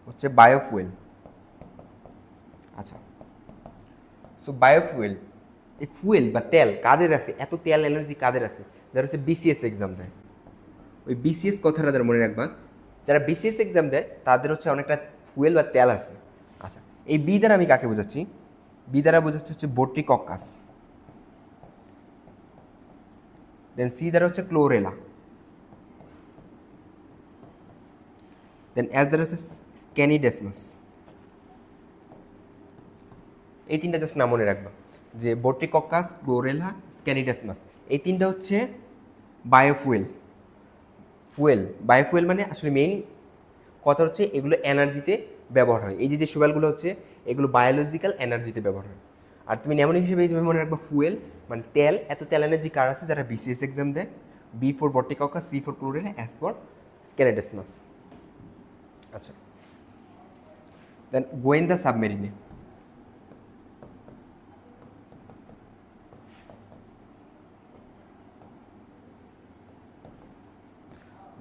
হচ্ছে বায়োফুয়েল। আচ্ছা, সো বায়োফুয়েল, এই ফুয়েল বা তেল কাদের আছে, এত তেল এনার্জি কাদের আছে, যারা হচ্ছে বিসিএস এক্সাম দেয়। ওই বিসিএস কথাটা যারা মনে রাখবা, যারা বিসিএস এক্সাম দেয় তাদের হচ্ছে অনেকটা ফুয়েল বা তেল আছে। আচ্ছা, এই বি দ্বারা আমি কাকে বোঝাচ্ছি, বি দ্বারা বোঝাচ্ছি হচ্ছে বোট্রিকক্কাস। দেন সি দ্বারা হচ্ছে ক্লোরেলা। দেন এস দ্বারা হচ্ছে স্ক্যানিডেসমাস। এই তিনটা জাস্ট নাম মনে রাখবা, যে বোট্রিকক্কাস, ক্লোরেলা, স্ক্যানিডেসমাস, এই তিনটা হচ্ছে বায়োফুয়েল। বায়োফুয়েল মানে আসলে মেইন কথা হচ্ছে এগুলো এনার্জিতে ব্যবহার হয়। এই যে শৈবালগুলো হচ্ছে এগুলো বায়োলজিক্যাল এনার্জিতে ব্যবহার হয়। আর তুমি নেমোনিক হিসেবে এইভাবে মনে রাখবা ফুয়েল মানে তেল, এত তেল এনার্জি কার আছে যারা বিসিএস এক্সাম দেয়, বি ফর বর্টিকাকা, C for chlorine, S for scenedesmus. আচ্ছা, দেন গোয়েন্দা সাবমেরিনে।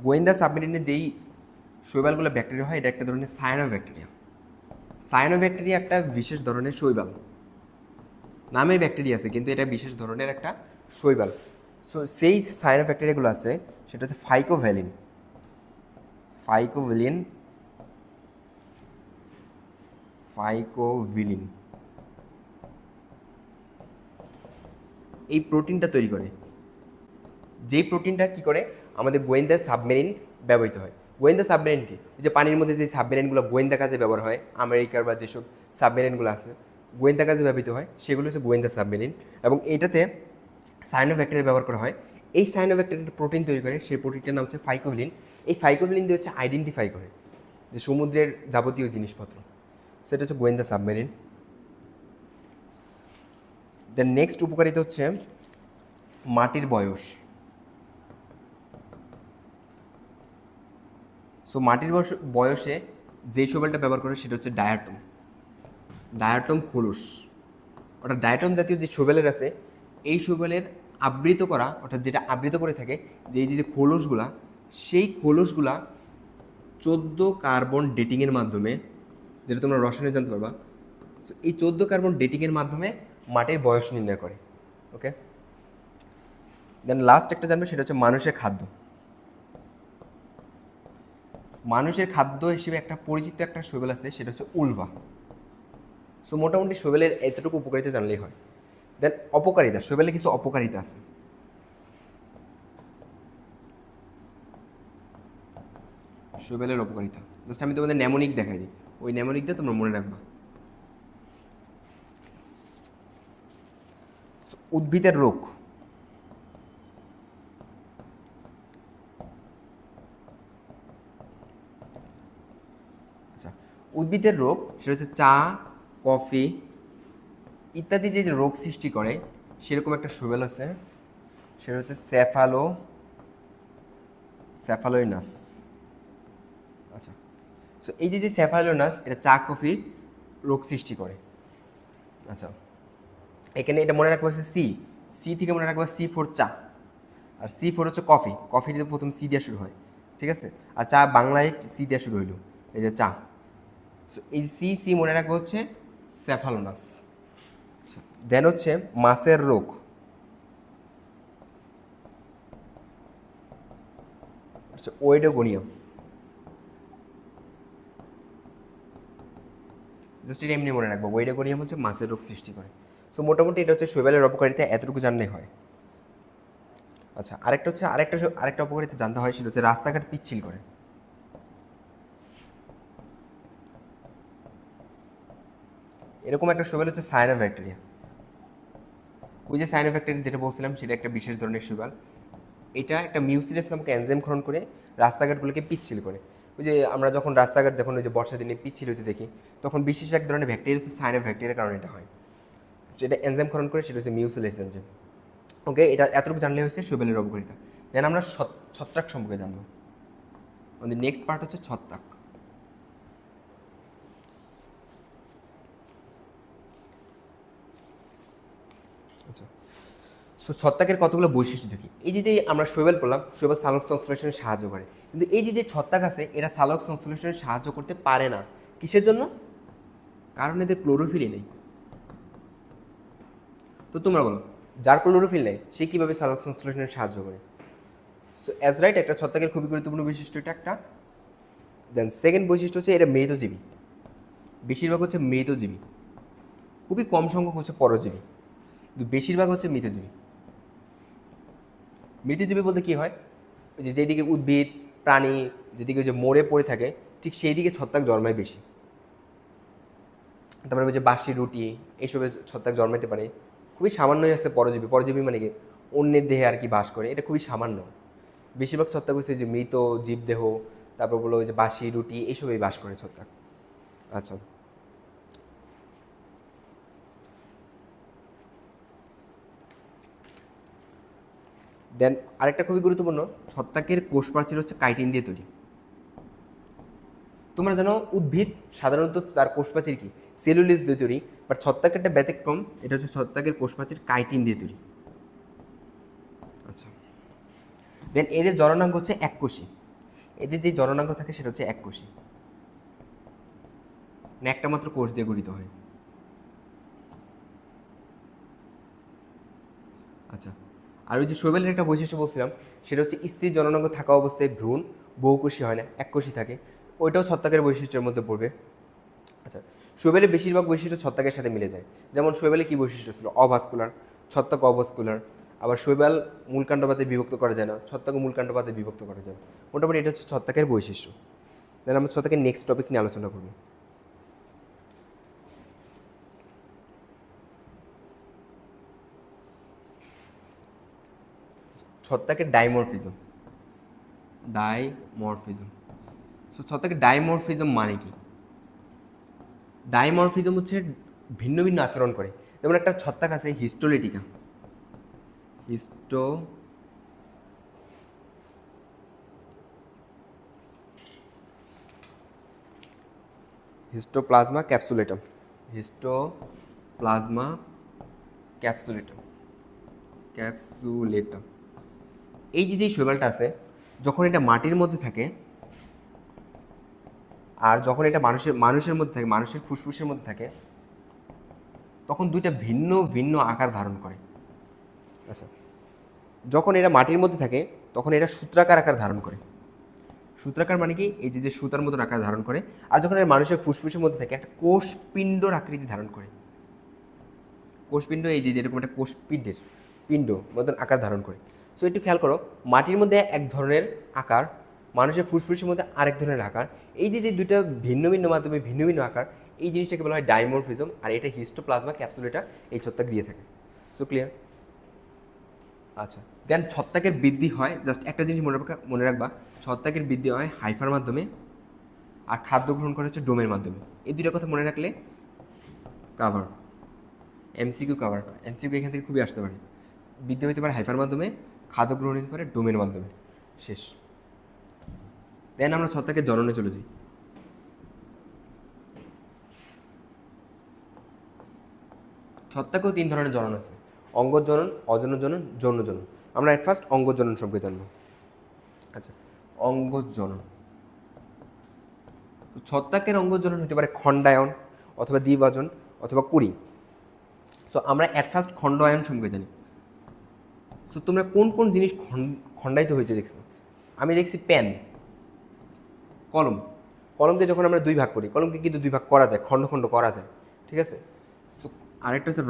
গোয়েন্দা সাবমেরিনে যেই শৈবালগুলো ব্যাকটেরিয়া হয়, এটা একটা ধরনের সায়ানোব্যাকটেরিয়া। সায়ানোব্যাকটেরিয়া একটা বিশেষ ধরনের শৈবাল, নামে ব্যাকটেরিয়া আছে কিন্তু এটা বিশেষ ধরনের একটা শৈবাল। সো সেই সায়ানোব্যাকটেরিয়াগুলো আছে সেটা হচ্ছে ফাইকোভ্যালিন, ফাইকোভিলিন, ফাইকোভিলিন এই প্রোটিনটা তৈরি করে। যেই প্রোটিনটা কি করে আমাদের গোয়েন্দা সাবমেরিন ব্যবহৃত হয়। গোয়েন্দা সাবমেরিন কি, যে পানির মধ্যে যে সাবমেরিনগুলো গোয়েন্দা কাজে ব্যবহার হয়, আমেরিকার বা যেসব সাবমেরিনগুলো আছে গোয়েন্দা কাজে ব্যবহৃত হয় সেগুলো হচ্ছে গোয়েন্দা সাবমেরিন। এবং এটাতে সায়ানোব্যাকটেরিয়া ব্যবহার করা হয়। এই সায়ানোব্যাকটেরিয়া প্রোটিন তৈরি করে, সেই প্রোটিনটার নাম হচ্ছে ফাইকোভিলিন। এই ফাইকোভিলিন দিয়ে হচ্ছে আইডেন্টিফাই করে যে সমুদ্রের যাবতীয় জিনিসপত্র। সেটা হচ্ছে গোয়েন্দা সাবমেরিন। দেন নেক্সট উপকারিতা হচ্ছে মাটির বয়স। সো মাটির বয়সে যে শৈবালটা ব্যবহার করে সেটা হচ্ছে ডায়াটম, ডায়াটম খোলস। অর্থাৎ ডায়াটম জাতীয় যে শৈবালের আছে এই শৈবালের আবৃত করা, অর্থাৎ যেটা আবৃত করে থাকে যে এই যে খোলসগুলা, সেই খোলসগুলা 14 কার্বন ডেটিংয়ের মাধ্যমে, যেটা তোমরা রসায়নে জানতে পারবা, এই 14 কার্বন ডেটিংয়ের মাধ্যমে মাটির বয়স নির্ণয় করে। ওকে, দেন লাস্ট একটা জানবে সেটা হচ্ছে মানুষের খাদ্য। মানুষের খাদ্য হিসেবে একটা পরিচিত একটা শৈবাল আছে সেটা হচ্ছে উলভা। সো মোটামুটি শৈবালের এতটুকু উপকারিতা জানলেই হয়। দেন অপকারিতা, শৈবালের কিছু অপকারিতা আছে। শৈবালের অপকারিতা জাস্ট আমি তোমাদের নেমোনিক দেখাই দিই, ওই নেমোনিক দিয়ে তোমরা মনে রাখবা। উদ্ভিদের রোগ। আচ্ছা, উদ্ভিদের রোগ সেটা হচ্ছে চা, কফি ইত্যাদি যে রোগ সৃষ্টি করে সেরকম একটা শৈবাল আছে, সেটা হচ্ছে স্যাফালোইনাস। আচ্ছা, সো এই যে স্যাফালোইনাস এটা চা কফির রোগ সৃষ্টি করে। আচ্ছা, এখানে এটা মনে রাখবো হচ্ছে সি, সি থেকে মনে রাখবো সি ফর চা, আর সি ফর হচ্ছে কফি, কফি যদি প্রথম সি দিয়ে শুরু হয়, ঠিক আছে। আর চা বাংলায় সি দিয়ে শুরু হইল, এই যে চা। সো এই সি সি মনে রাখবো হচ্ছে স্যাফালোনাস। আচ্ছা, দেন হচ্ছে মাছের রোগ। আচ্ছা, ওয়েডোগোনিয়াম। জাস্ট এটা এমনি মনে রাখবো, ওয়েডোগোনিয়াম হচ্ছে মাছের রোগ সৃষ্টি করে। সো মোটামুটি এটা হচ্ছে শৈবালের অপকারিতা, এতটুকু জানলেই হয়। আচ্ছা, আরেকটা হচ্ছে আরেকটা অপকারিতা জানতে হয় সেটা হচ্ছে রাস্তাঘাট পিচ্ছিল করে। এরকম একটা শৈবাল হচ্ছে সায়ানোব্যাকটেরিয়া। ওই যে সায়ানোব্যাকটেরিয়া যেটা বলছিলাম সেটা একটা বিশেষ ধরনের শৈবাল। এটা একটা মিউসিলাস নামক এনজাইম ক্ষরণ করে রাস্তাঘাটগুলোকে পিচ্ছিল করে। ওই যে আমরা যখন রাস্তাঘাট যখন ওই যে বর্ষা দিনে পিচ্ছিল হতে দেখি, তখন বিশেষ এক ধরনের ব্যাকটেরিয়া হচ্ছে সায়ানোব্যাকটেরিয়ার কারণে এটা হয়। যেটা এনজাইম ক্ষরণ করে সেটা হচ্ছে মিউসিলাস এনজাইম। ওকে, এটা এতটুকু জানলে হচ্ছে শৈবালের অপকারিতা। দেন আমরা ছত্রাক সম্পর্কে জানবো। আমাদের নেক্সট পার্ট হচ্ছে ছত্রাক। আচ্ছা, সো ছত্রাকের কতগুলো বৈশিষ্ট্য দেখি। এই যে আমরা শৈবাল পড়লাম, শৈবাল সালোক সংশ্লেষণে সাহায্য করে, কিন্তু এই যে ছত্রাক আছে এরা সালোক সংশ্লেষণে সাহায্য করতে পারে না। কিসের জন্য? কারণ এদের ক্লোরোফিলই নেই। তো তোমরা বলো, যার ক্লোরোফিল নেই সে কীভাবে সালোক সংশ্লেষণে সাহায্য করে? সো অ্যাজ রাইট, একটা ছত্রাকের খুবই গুরুত্বপূর্ণ বৈশিষ্ট্য এটা একটা। দেন সেকেন্ড বৈশিষ্ট্য হচ্ছে এটা মৃতজীবী, বেশিরভাগ হচ্ছে মৃতজীবী, খুবই কম সংখ্যক হচ্ছে পরজীবী, কিন্তু বেশিরভাগ হচ্ছে মৃতজীবী। মৃতজীবী বলতে কী হয়, ওই যে যেদিকে উদ্ভিদ প্রাণী যেদিকে যে মরে পড়ে থাকে ঠিক সেই দিকে ছত্রাক জন্মায় বেশি। তারপরে ওই যে বাসি রুটি এইসবে ছত্রাক জন্মাতে পারে। খুবই সামান্যই আছে পরজীবী। পরজীবী মানে কি, অন্যের দেহে আর কি বাস করে, এটা খুবই সামান্য। বেশিরভাগ ছত্রাক হচ্ছে যে মৃত জীবদেহ, তারপর বলো ওই যে বাসি রুটি এইসবই বাস করে ছত্রাক। আচ্ছা, দেন আরেকটা খুবই গুরুত্বপূর্ণ, ছত্রাকের কোষ প্রাচীর হচ্ছে কাইটিন দিয়ে তৈরি। তোমরা জানো উদ্ভিদ সাধারণত তার কোষ প্রাচীর কি সেলুলোজ দিয়ে তৈরি, বাট ছত্রাকের একটা ব্যতিক্রম, এটা হচ্ছে ছত্রাকের কোষ প্রাচীর কাইটিন দিয়ে তৈরি। আচ্ছা, দেন এদের জননাঙ্গ হচ্ছে এককোষী। এদের যে জননাঙ্গ থাকে সেটা হচ্ছে এককোষী, একটা মাত্র কোষ দিয়ে গঠিত হয়। আচ্ছা, আর ওই যে শৈবালের একটা বৈশিষ্ট্য বলছিলাম, সেটা হচ্ছে স্ত্রীর জননাঙ্গ থাকা অবস্থায় ভ্রূণ বহুকোষী হয় না, এককোষী থাকে, ওইটাও ছত্রাকের বৈশিষ্ট্যের মধ্যে পড়বে। আচ্ছা, শৈবালের বেশিরভাগ বৈশিষ্ট্য ছত্রাকের সাথে মিলে যায়। যেমন শৈবালে কী বৈশিষ্ট্য ছিল? অভাস্কুলার, ছত্রাক অভাস্কুলার। আবার শৈবাল মূলকাণ্ডপাতে বিভক্ত করা যায় না, ছত্রাক মূলকাণ্ডপাতে বিভক্ত করা যায়। মোটামুটি এটা হচ্ছে ছত্রাকের বৈশিষ্ট্য। দেন আমরা ছত্রাকের নেক্সট টপিক নিয়ে আলোচনা করব। ছত্রাকের ডাইমরফিজম। ডাইমরফিজম, তো ছত্রাকের ডাইমরফিজম মানে কি? ডাইমরফিজম হচ্ছে ভিন্ন ভিন্ন আচরণ করে। যেমন একটা ছত্রাক আছে হিস্টোলিটিকা, হিস্টোপ্লাজমা ক্যাপসুলেটাম, হিস্টোপ্লাজমা ক্যাপসুলেটাম, এই যে শৈবালটা আছে, যখন এটা মাটির মধ্যে থাকে আর যখন এটা মানুষের মধ্যে থাকে, মানুষের ফুসফুসের মধ্যে থাকে, তখন দুইটা ভিন্ন ভিন্ন আকার ধারণ করে। আচ্ছা, যখন এরা মাটির মধ্যে থাকে তখন এরা সূত্রাকার আকার ধারণ করে। সূত্রাকার মানে কি? এই যে সুতার মতন আকার ধারণ করে। আর যখন এরা মানুষের ফুসফুসের মধ্যে থাকে একটা কোষপিণ্ডর আকৃতি ধারণ করে। কোষপিণ্ড, এই যে এরকম একটা কোষপিণ্ডের পিণ্ড মতন আকার ধারণ করে। সো একটু খেয়াল করো, মাটির মধ্যে এক ধরনের আকার, মানুষের ফুসফুসের মধ্যে আরেক ধরনের আকার। এই যে দুইটা ভিন্ন ভিন্ন মাধ্যমে ভিন্ন ভিন্ন আকার, এই জিনিসটাকে বলা হয় ডাইমরফিজম, আর এটা হিস্টোপ্লাজমা ক্যাপসুলেটা এই ছত্রাক দিয়ে থাকে। So clear? আচ্ছা, দেন ছত্রাকের বৃদ্ধি হয়, জাস্ট একটা জিনিস মনে রাখবা, ছত্রাকের বৃদ্ধি হয় হাইফার মাধ্যমে, আর খাদ্য গ্রহণ করা হচ্ছে ডোমের মাধ্যমে। এই দুটো কথা মনে রাখলে কাভার, এমসিকিউ কাভার। এমসিকিউ এখান থেকে খুবই আসতে পারে। বৃদ্ধি হতে পারে হাইফার মাধ্যমে, খাদ্য গ্রহণ হতে পারে ডোমের মাধ্যমে। শেষ। দেন আমরা ছত্রাকের জননে চলে যাই। ছত্রাকেও 3 ধরনের জনন আছে, অঙ্গজ জনন, অজনন জনন, যৌন জনন। আমরা এট ফার্স্ট অঙ্গজ জনন সম্পর্কে জানবো। আচ্ছা, অঙ্গজ জনন। ছত্রাকের অঙ্গজ জনন হতে পারে খণ্ডায়ন অথবা দ্বিভাজন অথবা কুড়ি। সো আমরা এট ফার্স্ট খণ্ডায়ন সম্পর্কে জানি। সো তোমরা কোন কোন জিনিস খণ্ডায়িত হইতে দেখছো? আমি দেখছি পেন, কলম। কলমকে যখন আমরা 2 ভাগ করি, কলমকে কিন্তু 2 ভাগ করা যায়, খণ্ড খণ্ড করা যায়, ঠিক আছে? সো আরেকটা হচ্ছে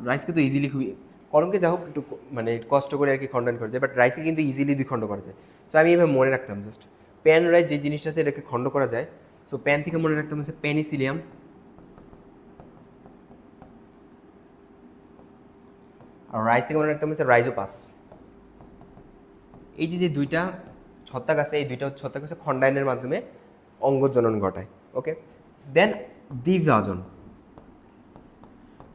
রাইসকে তো ইজিলি খুবই, কলমকে যা হোক একটু মানে কষ্ট করে আর কি খণ্ডন করা যায়, বাট রাইসকে কিন্তু ইজিলি 2 খণ্ড করা যায়। সো আমি এভাবে মনে রাখতাম জাস্ট, প্যান রাইস যে জিনিসটা আছে এটাকে খণ্ড করা যায়। সো প্যান থেকে মনে রাখতাম হচ্ছে পেনিসিলিয়াম, আর রাইস থেকে মনে রাখতাম হচ্ছে রাইজোপাস। এই যে দুইটা ছত্রাক আছে, এই দুইটা ছত্রাক হচ্ছে খণ্ডায়নের মাধ্যমে অঙ্গজনন ঘটায়। ওকে, দেন দ্বিভাজন।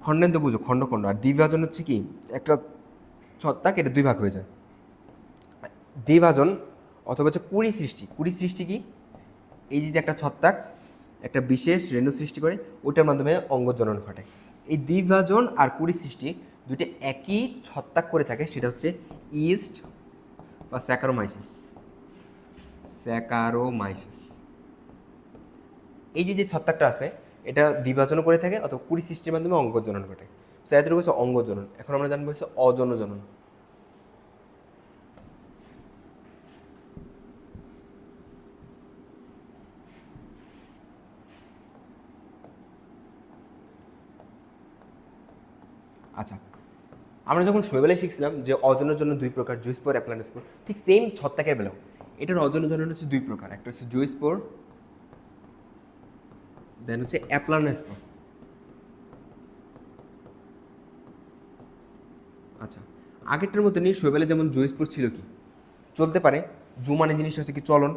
খণ্ডায়ন তো বুঝো, খণ্ড খণ্ড, আর দ্বিভাজন হচ্ছে কি একটা ছত্রাক এটা 2 ভাগ হয়ে যায়। দ্বিভাজন অথবা হচ্ছে কুড়ি সৃষ্টি কি? এই যে একটা ছত্রাক একটা বিশেষ রেণু সৃষ্টি করে, ওটার মাধ্যমে অঙ্গজনন ঘটে। এই দ্বিভাজন আর কুড়ি সৃষ্টি দুইটা একই ছত্রাক করে থাকে, সেটা হচ্ছে ইস্ট বা স্যাকারোমাইসিস। এই যে ছত্রাকটা আছে এটা দ্বিভাজনও করে থাকে অথবা কুড়ি সৃষ্টির মাধ্যমে অঙ্গজনন ঘটে। সো এতটুকু হচ্ছে অঙ্গজনন। এখন আমরা জানবো হচ্ছে অজনজনন। আচ্ছা, আমরা যখন শৈবালে শিখছিলাম যে অজনের জন্য 2 প্রকার, জুস্পোর, অ্যাপ্লানোস্পোর, ঠিক সেম ছত্রাকের বেলাও এটার অজনজনন হচ্ছে 2 প্রকার, একটা হচ্ছে জুস্পোর, দেন হচ্ছে অ্যাপ্লানোস্পোর। আচ্ছা, আগেরটার মধ্যে নিয়ে শৈবালে যেমন জুস্পোর ছিল কি চলতে পারে, জু মানে জিনিসটা হচ্ছে কি চলন,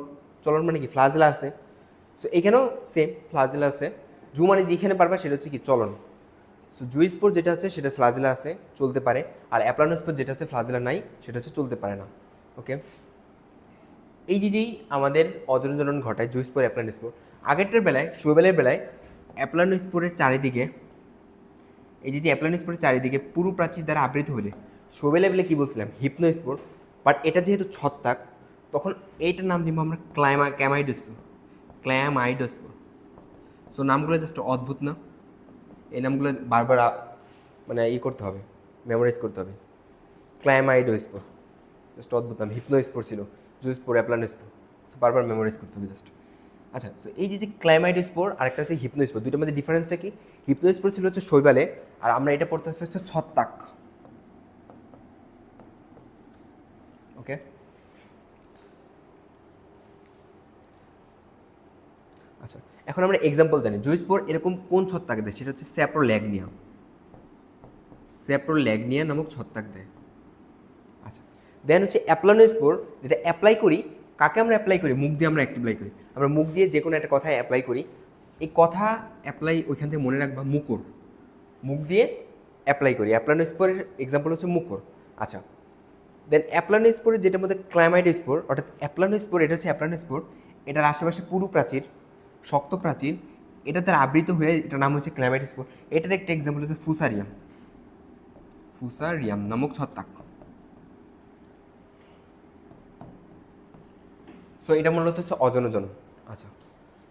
চলন মানে কি ফ্লাজেলা আছে। সো এখানেও সেম ফ্লাজেলা আছে, জু মানে যেখানে পারবা সেটা হচ্ছে কি চলন। সো জুইস্পোর যেটা আছে সেটা ফ্লাজেলা আছে, চলতে পারে, আর অ্যাপ্লানোস্পোর যেটা আছে ফ্লাজেলা নাই, সেটা হচ্ছে চলতে পারে না। ওকে, এই যেই আমাদের অজনজনন ঘটায় জুইস্পোর অ্যাপ্লানোস্পোর। আগেরটার বেলায় শৈবালের বেলায় অ্যাপ্লানোস্পোরের চারিদিকে, এই যে অ্যাপ্লানোস্পোরের চারিদিকে পুরো প্রাচীর দ্বারা আবৃত হলে শৈবালের বেলায় কী বলছিলাম হিপনোস্পোর, বাট এটা যেহেতু ছত্রাক তখন এইটার নাম দিব আমরা ক্ল্যামাইডোস্পোর। সো নামগুলো জাস্ট অদ্ভুত না? এই নামগুলো বারবার মানে করতে হবে, মেমোরাইজ করতে হবে। ক্ল্যামাইডোস্পোর জাস্ট অদ্ভুত নাম, হিপনোস্পোর ছিল, জুইস্পোর, অ্যাপ্লানোস্পোর, বারবার মেমোরাইজ করতে হবে জাস্ট। আচ্ছা, সো এই যে ক্ল্যামাইডোস্পোর আর একটা হচ্ছে হিপনোস্পোর, দুইটার মধ্যে ডিফারেন্সটা কি? হিপনোস্পোর ছিল হচ্ছে শৈবালে, আর আমরা এটা পড়তে হচ্ছে ছত্রাক। ওকে, আচ্ছা এখন আমরা এক্সাম্পল জানি। জুইস্পোর এরকম কোন ছত্রাক দেয়? সেটা হচ্ছে স্যাপ্রোল্যাগনিয়া নামক ছত্রাক দেয়। আচ্ছা, দেন হচ্ছে অ্যাপ্লানোস্পোর, যেটা অ্যাপ্লাই করি, কাকে আমরা অ্যাপ্লাই করি? মুখ দিয়ে আমরা অ্যাপ্লাই করি। আমরা মুখ দিয়ে যে কোনো একটা কথায় অ্যাপ্লাই করি। এই কথা অ্যাপ্লাই ওইখান থেকে মনে রাখবা, মুকর, মুখ দিয়ে অ্যাপ্লাই করি। অ্যাপ্লানোস্পোরের এক্সাম্পল হচ্ছে মুকর। আচ্ছা, দেন অ্যাপ্লানোস্পোরের যেটার মধ্যে ক্ল্যামাইডোস্পোর, অর্থাৎ অ্যাপ্লানোস্পোর, এটা হচ্ছে অ্যাপ্লানোস্পোর, এটার আশেপাশে পুরু প্রাচীর, শক্ত প্রাচীর, এটা তার আবৃত হয়ে, এটার নাম হচ্ছে ক্ল্যামাইডোস্পোর। এটার একটা এক্সাম্পল হচ্ছে ফুসারিয়াম নামক ছত্রাক। সো এটা মূলত হচ্ছে অজনজন। আচ্ছা,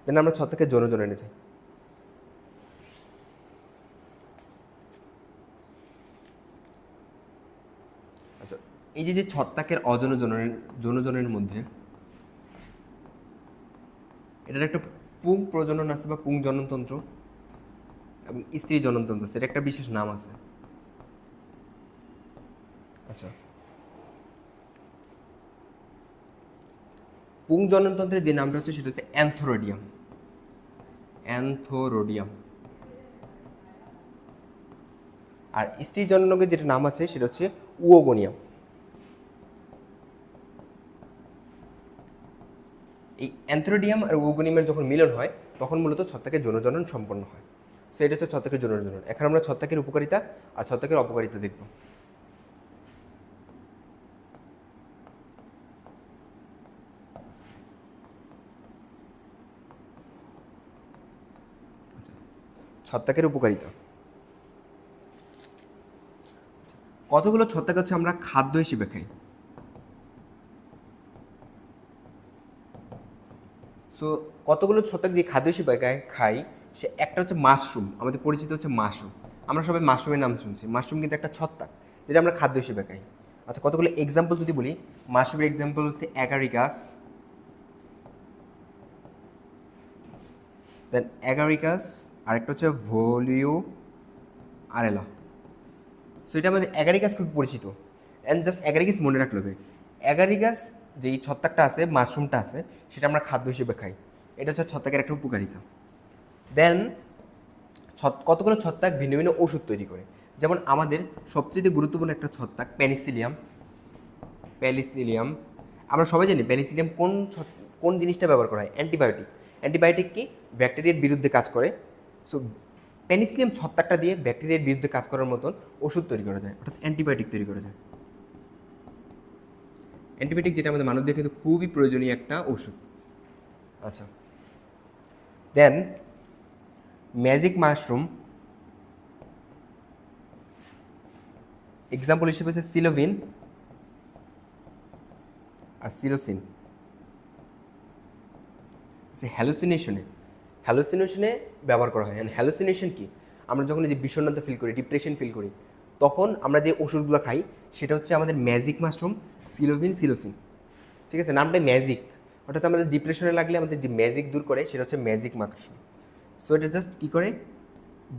দেন আমরা ছত্রাকের জনজন এনে যাই। আচ্ছা, এই যে ছত্রাকের জনজনের মধ্যে এটার একটা পুং প্রজনন আছে বা পুং জননতন্ত্র এবং স্ত্রী জননতন্ত্র, সেটা একটা বিশেষ নাম আছে। আচ্ছা, পুং জননতন্ত্রের যে নামটা হচ্ছে সেটা হচ্ছে অ্যান্থোরোডিয়াম। আর স্ত্রী জননকের যেটা নাম আছে সেটা হচ্ছে উওগোনিয়াম। এই অ্যান্থোরোডিয়াম আর উওগোনিয়ামের যখন মিলন হয় তখন মূলত ছত্রাকের জনজনন সম্পন্ন হয়। সো এটা হচ্ছে ছত্রাকের জনজনন। এখন আমরা ছত্রাকের উপকারিতা আর ছত্রাকের অপকারিতা দেখব। ছত্রাকের উপকারিতা, কতগুলো ছত্রাক হচ্ছে আমরা খাদ্য হিসেবে খাই? সো কতগুলো ছত্রাক যে খাদ্য হিসেবে খাই, সে একটা হচ্ছে মাশরুম, আমাদের পরিচিত হচ্ছে মাশরুম। আমরা সবাই মাশরুমের নাম শুনছি, মাশরুম কিন্তু একটা ছত্রাক যেটা আমরা খাদ্য হিসেবে খাই। আচ্ছা, কতগুলো এক্সাম্পল যদি বলি, মাশরুমের এক্সাম্পল হচ্ছে অ্যাগারিকাস, দেন অ্যাগারিকাস, আরেকটা হচ্ছে ভলিও আরেলা। সো এটা আমাদের অ্যাগারিকাস খুব পরিচিত, অ্যান্ড জাস্ট অ্যাগারিকাস মনে রাখলে হবে। অ্যাগারিকাস যেই ছত্রাকটা আছে, মাশরুমটা আছে, সেটা আমরা খাদ্য হিসেবে খাই। এটা হচ্ছে ছত্রাকের একটা উপকারিতা। দেন কতগুলো ছত্রাক ভিন্ন ভিন্ন ওষুধ তৈরি করে, যেমন আমাদের সবচেয়ে গুরুত্বপূর্ণ একটা ছত্রাক প্যালিসিলিয়াম। আমরা সবাই জানি প্যালিসিলিয়াম কোন জিনিসটা ব্যবহার করা হয়? অ্যান্টিবায়োটিক কি ব্যাকটেরিয়ার বিরুদ্ধে কাজ করে। সো পেনিসিলিয়াম ছত্রাকটা দিয়ে ব্যাকটেরিয়ার বিরুদ্ধে কাজ করার মতন ওষুধ তৈরি করা যায়, অর্থাৎ অ্যান্টিবায়োটিক তৈরি করা যায়। অ্যান্টিবায়োটিক যেটা আমাদের মানবদের কিন্তু খুবই প্রয়োজনীয় একটা ওষুধ। আচ্ছা, দেন ম্যাজিক মাশরুম এক্সাম্পল হিসেবে হচ্ছে সিলোভিন আর সিলোসিন। হ্যালুসিনেশনে ব্যবহার করা হয়। হ্যালুসিনেশন কি? আমরা যখন যে বিষণ্ণতা ফিল করি, ডিপ্রেশন ফিল করি, তখন আমরা যে ওষুধগুলো খাই সেটা হচ্ছে আমাদের ম্যাজিক মাশরুম, সিলোসিন। ঠিক আছে, নামটা ম্যাজিক, অর্থাৎ আমাদের ডিপ্রেশনে লাগলে আমাদের যে ম্যাজিক দূর করে সেটা হচ্ছে ম্যাজিক মাশরুম। সো এটা জাস্ট কী করে?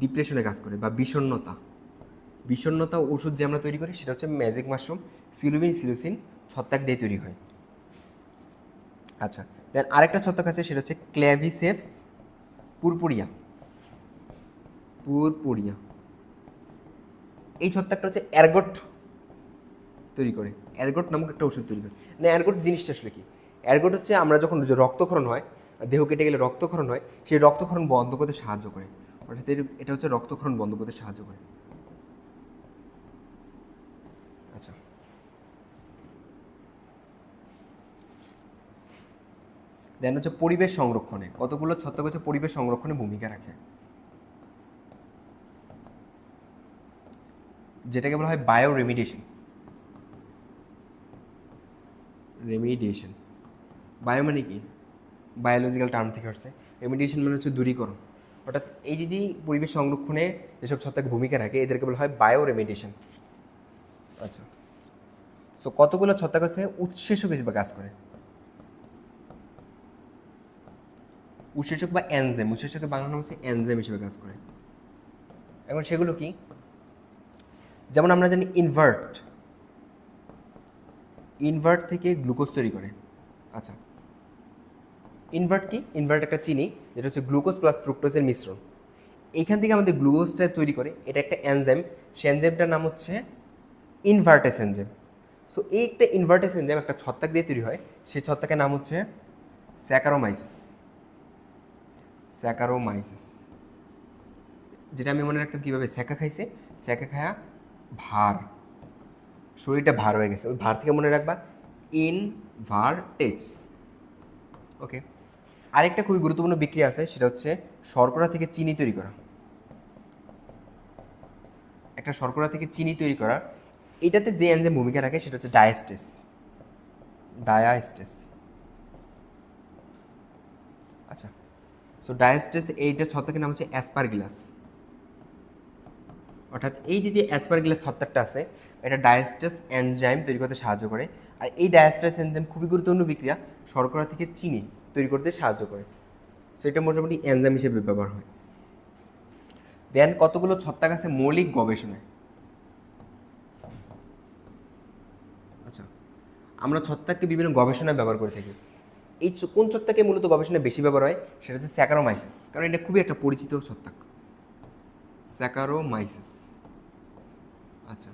ডিপ্রেশনে কাজ করে, বা বিষণ্ণতা ওষুধ যে আমরা তৈরি করি সেটা হচ্ছে ম্যাজিক মাশরুম, সিলোসিন ছত্রাক দিয়ে তৈরি হয়। আচ্ছা, দেন আরেকটা ছত্রাক আছে, সেটা হচ্ছে ক্ল্যাভিসেপস পুরপুরিয়া। এই ছত্রাকটা হচ্ছে অ্যারগট তৈরি করে, অ্যারগট নামক একটা ওষুধ তৈরি করে। না, অ্যারগট জিনিসটা আসলে কি? অ্যারগট হচ্ছে আমরা যখন রক্তক্ষরণ হয়, দেহ কেটে গেলে রক্তক্ষরণ হয়, সেই রক্তক্ষরণ বন্ধ করতে সাহায্য করে, অর্থাৎ এটা হচ্ছে রক্তক্ষরণ বন্ধ করতে সাহায্য করে। আচ্ছা, দেন হচ্ছে পরিবেশ সংরক্ষণে, কতগুলো ছত্রাক হচ্ছে পরিবেশ সংরক্ষণে ভূমিকা রাখে, যেটাকে বলা হয় বায়ো রেমিডিয়েশন। বায়ো মানে কি, বায়োলজিক্যাল টার্ম থেকে আসছে। রেমিডিয়েশন মানে হচ্ছে দূরীকরণ। অর্থাৎ এই যে পরিবেশ সংরক্ষণে যেসব ছত্রাক ভূমিকা রাখে এদেরকে বলা হয় বায়ো রেমিডিয়েশন। আচ্ছা, সো কতগুলো ছত্রাক আছে উৎসেচক হিসেবে কাজ করে। উৎসেচক বা এনজাইম, উৎসেচকের বাংলা নাম হচ্ছে এনজাইম হিসেবে কাজ করে। এখন সেগুলো কি, যেমন আমরা জানি ইনভার্ট থেকে গ্লুকোজ তৈরি করে। আচ্ছা, ইনভার্ট কি, ইনভার্ট একটা চিনি যেটা হচ্ছে গ্লুকোজ প্লাস ফ্রুক্টোজের মিশ্রণ। এইখান থেকে আমাদের গ্লুকোজটা তৈরি করে, এটা একটা এনজাইম। সেই এনজাইমটার নাম হচ্ছে ইনভার্টেস এনজাইম। সো এই একটা ইনভার্টেস এনজাইম একটা ছত্রাক দিয়ে তৈরি হয়, সেই ছত্রাকের নাম হচ্ছে স্যাকারোমাইসিস। যেটা আমি মনে রাখতাম কীভাবে, স্যাকা খাইছে, স্যাকা খায়া ভার, শরীরটা ভার হয়ে গেছে, ওই ভার থেকে মনে রাখবা ইনভার্টেস। ওকে, আরেকটা খুবই গুরুত্বপূর্ণ বিক্রিয়া আছে, সেটা হচ্ছে শর্করা থেকে চিনি তৈরি করা। একটা শর্করা থেকে চিনি তৈরি করা, এটাতে যে এনজাইম ভূমিকা রাখে সেটা হচ্ছে ডায়াস্টেস। আচ্ছা, সো ডায়াস্টেস এইটা ছত্রাকের নাম হচ্ছে অ্যাসপারগিলাস। অর্থাৎ এই যে অ্যাসপারগিলাস ছত্রাকটা আছে, এটা ডায়াস্টেস এনজাইম তৈরি করতে সাহায্য করে। আর এই ডায়াস্টেস এনজাইম খুবই গুরুত্বপূর্ণ বিক্রিয়া, শর্করা থেকে চিনি তৈরি করতে সাহায্য করে। সো এটা মোটামুটি এনজাইম হিসেবে ব্যবহার হয়। দেন কতগুলো ছত্রাক আছে মৌলিক গবেষণায়। আচ্ছা, আমরা ছত্রাককে বিভিন্ন গবেষণায় ব্যবহার করে থাকি। এই কোন ছত্রাকে মূলত গবেষণায় বেশি ব্যবহার হয় সেটা হচ্ছে স্যাকারোমাইসিস, কারণ এটা খুবই একটা পরিচিত ছত্রাক, স্যাকারোমাইসিস। আচ্ছা,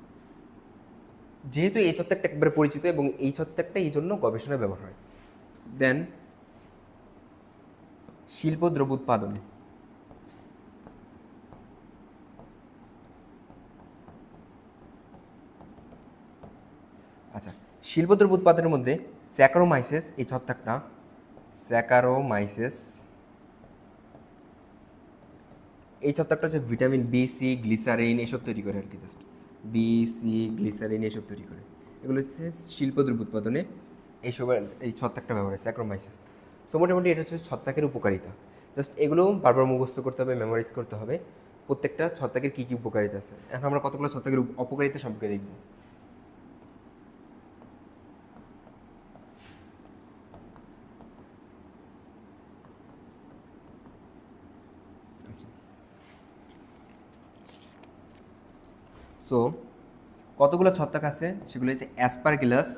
যেহেতু এই ছত্রাকটা একবারে পরিচিত এবং এই ছত্রাকটা এই জন্য গবেষণায় ব্যবহার হয়। দেন শিল্প দ্রব্য উৎপাদনে, আচ্ছা, শিল্পদ্রব্য উৎপাদনের মধ্যে স্যাকারোমাইসিস এই ছত্রাকটা, এই ছত্রাকটা হচ্ছে ভিটামিন বি, সি, গ্লিসারিন এসব তৈরি করে আর কি, জাস্ট বি, সি, গ্লিসারিন এসব তৈরি করে। এগুলো হচ্ছে শিল্পদ্রব্য উৎপাদনে এই ছত্রাকটা ব্যবহার হয়, স্যাকারোমাইসিস। সো মোটামুটি এটা হচ্ছে ছত্রাকের উপকারিতা। জাস্ট এগুলো বারবার মুখস্থ করতে হবে, মেমোরাইজ করতে হবে প্রত্যেকটা ছত্রাকের কী কী উপকারিতা আছে। এখন আমরা কতগুলো ছত্রাকের অপকারিতা সম্পর্কে দেখব। সো কতগুলো ছত্রাক আছে সেগুলো হচ্ছে অ্যাসপারগিলাস,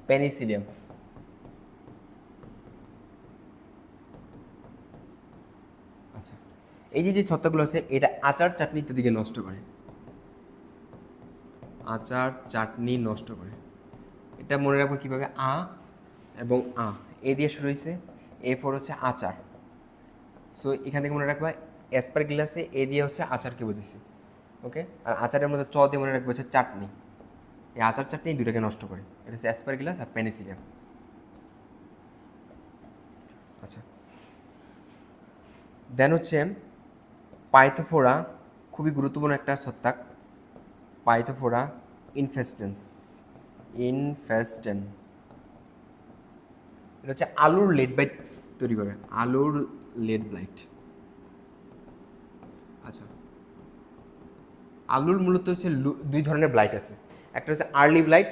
পেনিসিলিয়াম। আচ্ছা, এই যে ছত্রাকগুলো আছে এটা আচার চাটনি ইত্যাদিকে নষ্ট করে, এটা মনে রাখবো কীভাবে, আ এবং এ দিয়ে শুরু হয়েছে, A4 হচ্ছে আচার। সো এখান থেকে মনে রাখবা অ্যাসপারগিলাসে এ দিয়ে হচ্ছে আচারকে বুঝেছি। ওকে, আর আচারের মধ্যে দিয়ে মনে রাখবো হচ্ছে চাটনি। এই আচার চাটনি দুটাকে নষ্ট করে, এটা হচ্ছে অ্যাসপারগিলাস আর পেনিসিলিয়াম। আচ্ছা, দেন হচ্ছে পাইথোফোরা, খুবই গুরুত্বপূর্ণ একটা ছত্রাক, পাইথোফোরা ইনফেস্টেন্স। এটা হচ্ছে আলুর লেড ব্লাইট তৈরি করে, আলুর লেড ব্লাইট। আচ্ছা, আলুর মূলত হচ্ছে দুই ধরনের ব্লাইট আছে, একটা হচ্ছে আর্লি ব্লাইট,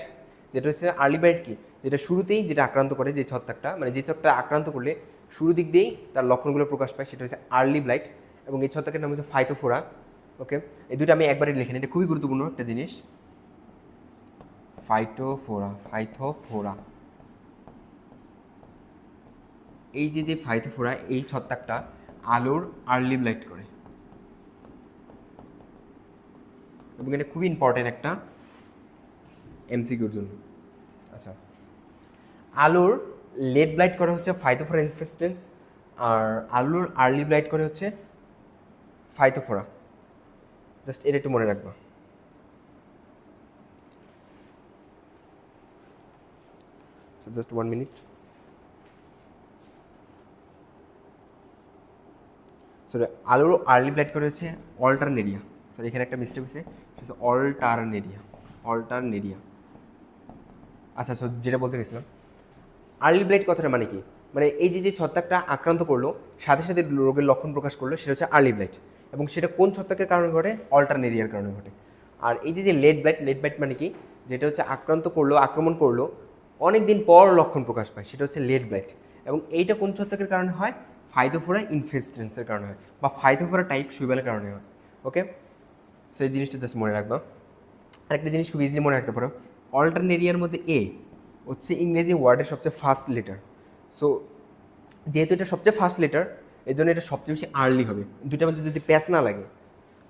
যেটা হচ্ছে আর্লি ব্লাইট কি, যেটা শুরুতেই যেটা আক্রান্ত করে যে ছত্রাকটা, মানে যে ছত্রাকটা আক্রান্ত করলে শুরু দিক দিয়েই তার লক্ষণগুলো প্রকাশ পায়, সেটা হচ্ছে আর্লি ব্লাইট। এবং এই ছত্রাকের নাম হচ্ছে ফাইথোফোরা। ওকে, এই দুটো আমি একবারে লিখে নিই, এটা খুবই গুরুত্বপূর্ণ একটা জিনিস, ফাইথোফোরা। এই যে ফাইথোফোরা, এই ছত্রাকটা আলুর আর্লি ব্লাইট করে এবং এটা খুবই ইম্পর্টেন্ট একটা এমসিকিউর জন্য। আচ্ছা, আলুর লেড ব্লাইট করা হচ্ছে ফাইথোফোরা ইনফেস্টেন্স, আর আলুর আর্লি ব্লাইট করে হচ্ছে ফাইটোফোরা। জাস্ট এটা একটু মনে রাখবা। Just 1 minute. সরি, আলুর আর্লি ব্লাইট করে হচ্ছে অল্টারনেরিয়া। সরি, এখানে একটা মিস্টেক হয়েছে, অল্টারনেরিয়া। আচ্ছা, সো যেটা বলতে গেছিলাম, আর্লি ব্লাইট কথাটা মানে কি, মানে এই যে ছত্রাকটা আক্রান্ত করলো সাথে সাথে রোগের লক্ষণ প্রকাশ করলো, সেটা হচ্ছে আর্লি ব্লাইট। এবং সেটা কোন ছত্রাকের কারণে ঘটে? অল্টারনেরিয়ার কারণে ঘটে। আর এই যে লেট ব্লাইট মানে কি, যেটা হচ্ছে আক্রমণ করলো অনেক দিন পর লক্ষণ প্রকাশ পায়, সেটা হচ্ছে লেট ব্লাইট। এবং এইটা কোন ছত্রাকের কারণে হয়? ফাইটোফোরা ইনফেস্টেন্সের কারণে হয়, বা ফাইটোফোরা টাইপ শৈবালের কারণে হয়। ওকে, সেই জিনিসটা জাস্ট মনে রাখবা। আরেকটা জিনিস খুব ইজিলি মনে রাখতে পারো, অল্টারনেরিয়ার মধ্যে এ হচ্ছে ইংরেজি ওয়ার্ডের সবচেয়ে ফার্স্ট লেটার। সো যেহেতু এটা সবচেয়ে ফার্স্ট লেটার, এই জন্য এটা সবচেয়ে বেশি আর্লি হবে, দুইটার মধ্যে যদি প্যাচ না লাগে।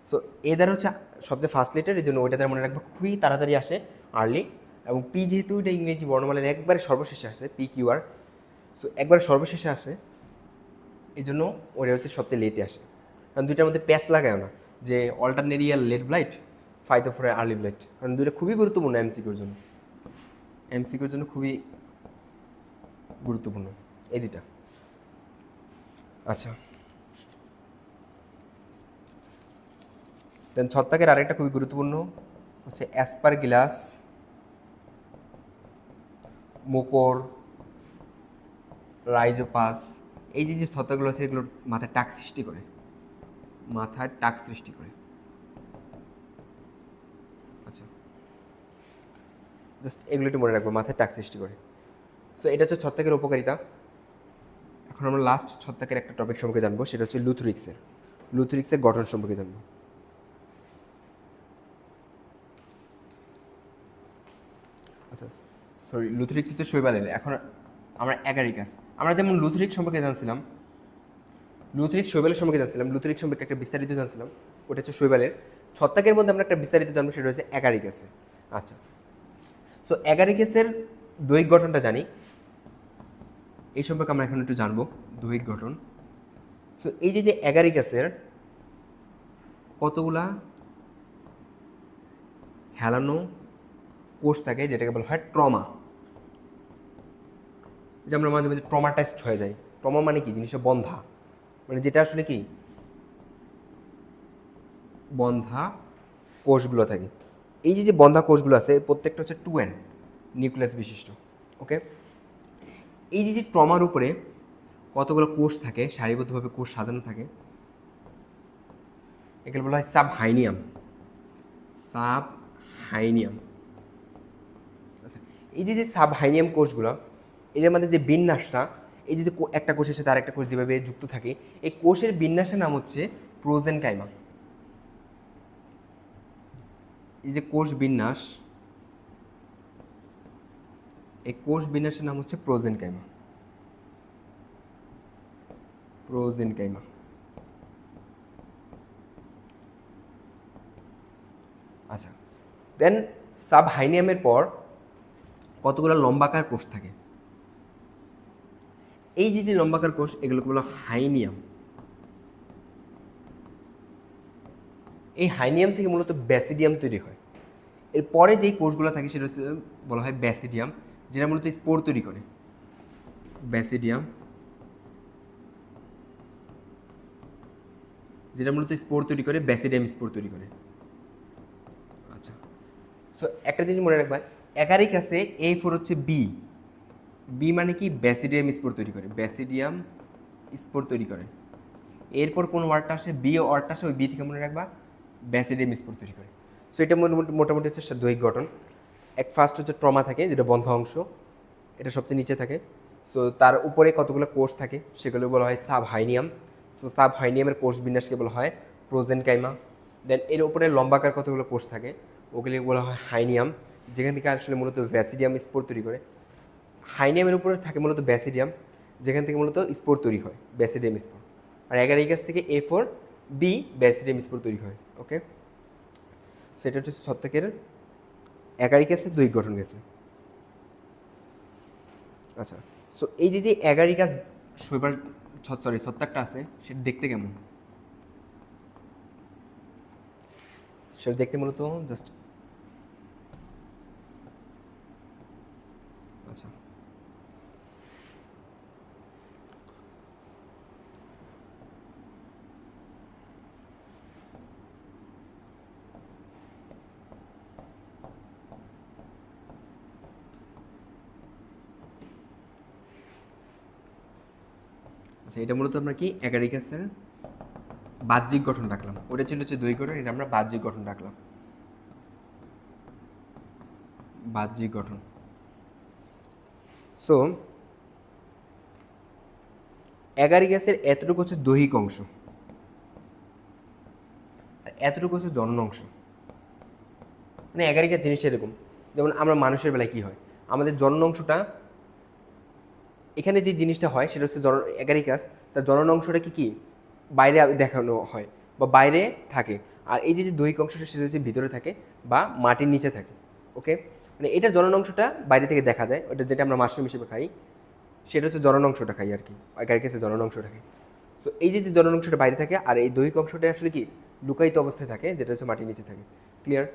সো এ দ্বারা হচ্ছে সবচেয়ে ফার্স্ট লেটার, এই জন্য ওইটা দ্বারা মনে রাখবো খুবই তাড়াতাড়ি আসে, আর্লি। এবং পি যেহেতু এটা ইংরেজি বর্ণমালার একবারে সর্বশেষে আসে, পি কিউ আর, সো একবারে সর্বশেষে আসে, এই জন্য ওটা হচ্ছে সবচেয়ে লেটে আসে। কারণ দুইটার মধ্যে প্যাচ লাগায় না, যে অল্টারনেরিয়াল লেট ব্লাইট, ফাইটোফোরা আর্লি ব্লাইট, কারণ দুইটা খুবই গুরুত্বপূর্ণ এমসিকিউর জন্য খুবই গুরুত্বপূর্ণ এই দুইটা। আচ্ছা, দেন ছত্রাকের আরেকটা খুবই গুরুত্বপূর্ণ হচ্ছে অ্যাসপারগিলাস, মুকর, রাইজোপাস। এই যে ছত্রাকগুলো আছে, এগুলো মাথায় টাক সৃষ্টি করে, আচ্ছা, জাস্ট এগুলো একটু মনে রাখবো, মাথায় টাক সৃষ্টি করে। সো এটা হচ্ছে ছত্রাকের উপকারিতা। এখন আমরা লাস্ট ছত্রাকের একটা টপিক সম্পর্কে জানবো, সেটা হচ্ছে লুথরিক্সের গঠন সম্পর্কে জানবো। আচ্ছা, সরি, লুথরিক্স হচ্ছে শৈবালের। এখন আমরা অ্যাগারিকাস, আমরা যেমন লুথরিক সম্পর্কে জানছিলাম, লুথরিক শৈবালের সম্পর্কে জানছিলাম, লুথরিক সম্পর্কে একটা বিস্তারিত জানছিলাম, ওটা হচ্ছে শৈবালের। ছত্রাকের মধ্যে আমরা একটা বিস্তারিত জানবো, সেটা হচ্ছে অ্যাগারিকাসে। আচ্ছা, সো অ্যাগারিকাসের দৈহিক গঠনটা জানি, এই সম্পর্কে আমরা এখন একটু জানবো দৈহিক গঠন। সো এই যে অ্যাগারিকাসের কতগুলা হেলানো কোষ থাকে, যেটাকে বলা হয় ট্রমা। যে আমরা মাঝে মাঝে ট্রমাটাইজড হয়ে যাই। ট্রমা মানে কি? জিনিসটা বন্ধা, মানে যেটা আসলে কি বন্ধা কোষগুলো থাকে। এই যে বন্ধা কোষগুলো আছে, প্রত্যেকটা হচ্ছে 2N নিউক্লিয়াস বিশিষ্ট। ওকে, এই যে ট্রমার উপরে কতগুলো কোষ থাকে, সারিবদ্ধভাবে কোষ সাজানো থাকে, এগুলো বলা হয় সাবহাইনিয়াম। আচ্ছা, এই যে সাবহাইনিয়াম কোষগুলো, এদের মধ্যে যে বিন্যাসটা, এই যে একটা কোষের সাথে আরেকটা কোষ যেভাবে যুক্ত থাকে, এই কোষের বিন্যাসের নাম হচ্ছে প্রোজেনকাইমা। এই যে কোষ বিন্যাস, এই কোষ বিন্যাসের নাম হচ্ছে প্রোজেনকাইমা। আচ্ছা, দেন সাবহাইনিয়ামের পর কতগুলো লম্বাকার কোষ থাকে। এই যে লম্বাকার কোষ, এগুলোকে বলা হাইনিয়াম। এই হাইনিয়াম থেকে মূলত ব্যাসিডিয়াম তৈরি হয়। এরপরে যেই কোষগুলো থাকে সেটা হচ্ছে বলা হয় ব্যাসিডিয়াম, যেটা মূলত স্পোর তৈরি করে। ব্যাসিডিয়াম স্পোর তৈরি করে। আচ্ছা, সো একটা জিনিস মনে রাখবা, অ্যাগারিকাসে A4 হচ্ছে বি মানে কি? ব্যাসিডিয়াম স্পোর তৈরি করে। এরপর কোন ওয়ার্ডটা আসে? বি ওয়ার্ডটা আসে, ওই বি থেকে মনে রাখবা ব্যাসিডিয়াম স্পোর তৈরি করে। সো এটা মোটামুটি হচ্ছে দৈহিক গঠন। ফার্স্ট হচ্ছে ট্রমা থাকে, যেটা বন্ধ অংশ, এটা সবচেয়ে নিচে থাকে। সো তার উপরে কতগুলো কোষ থাকে, সেগুলো বলা হয় সাবহাইনিয়াম। সো সাবহাইনিয়ামের কোষ বিন্যাসকে বলা হয় প্রোজেনকাইমা। দেন এর উপরে লম্বাকার কতগুলো কোষ থাকে, ওগুলি বলা হয় হাইনিয়াম, যেখান থেকে আসলে মূলত ব্যাসিডিয়াম স্পোর তৈরি করে। হাইনিয়ামের উপরে থাকে মূলত ব্যাসিডিয়াম, যেখান থেকে মূলত স্পোর তৈরি হয়, ব্যাসিডিয়াম স্পোর। আর অ্যাগারিকাস থেকে A4 বি ব্যাসিডিয়াম স্পোর তৈরি হয়। ওকে, সেটা হচ্ছে ছত্রাকের অ্যাগারিকাসের দৈহিক গঠন গেছে। আচ্ছা, সো এই যে অ্যাগারিকাস শৈবাল ছত্রাকটা আছে সেটা দেখতে কেমন? সেটা দেখতে মূলত জাস্ট আচ্ছা আচ্ছা এটা মূলত আমরা কি অ্যাগারিকাসের বাহ্যিক গঠন রাখলাম। ওটা ছিল হচ্ছে দই গঠন, এটা আমরা বাহ্যিক গঠন রাখলাম। বাহ্যিক গঠন। সো অ্যাগারিকাসের এতটুকু হচ্ছে দৈহিক অংশ আর এতটুকু হচ্ছে জনন অংশ। মানে অ্যাগারিকাস জিনিসটা এরকম, যেমন আমরা মানুষের বেলায় কি হয়, আমাদের জনন অংশটা এখানে যে জিনিসটা হয় সেটা হচ্ছে অ্যাগারিকাস, তার জনন অংশটা কি বাইরে দেখানো হয় বা বাইরে থাকে। আর এই যে দৈহিক অংশটা সেটা হচ্ছে ভিতরে থাকে বা মাটির নিচে থাকে। ওকে, মানে এটার জনন অংশটা বাইরে থেকে দেখা যায়, ওটা যেটা আমরা মাশরুম হিসেবে খাই সেটা হচ্ছে জনন অংশটা খাই আর কি, অ্যাগারিকাসের জনন অংশটা খাই। সো এই যে জনন অংশটা বাইরে থাকে আর এই দৈহিক অংশটা আসলে কি লুকায়িত অবস্থায় থাকে, যেটা হচ্ছে মাটির নিচে থাকে। ক্লিয়ার?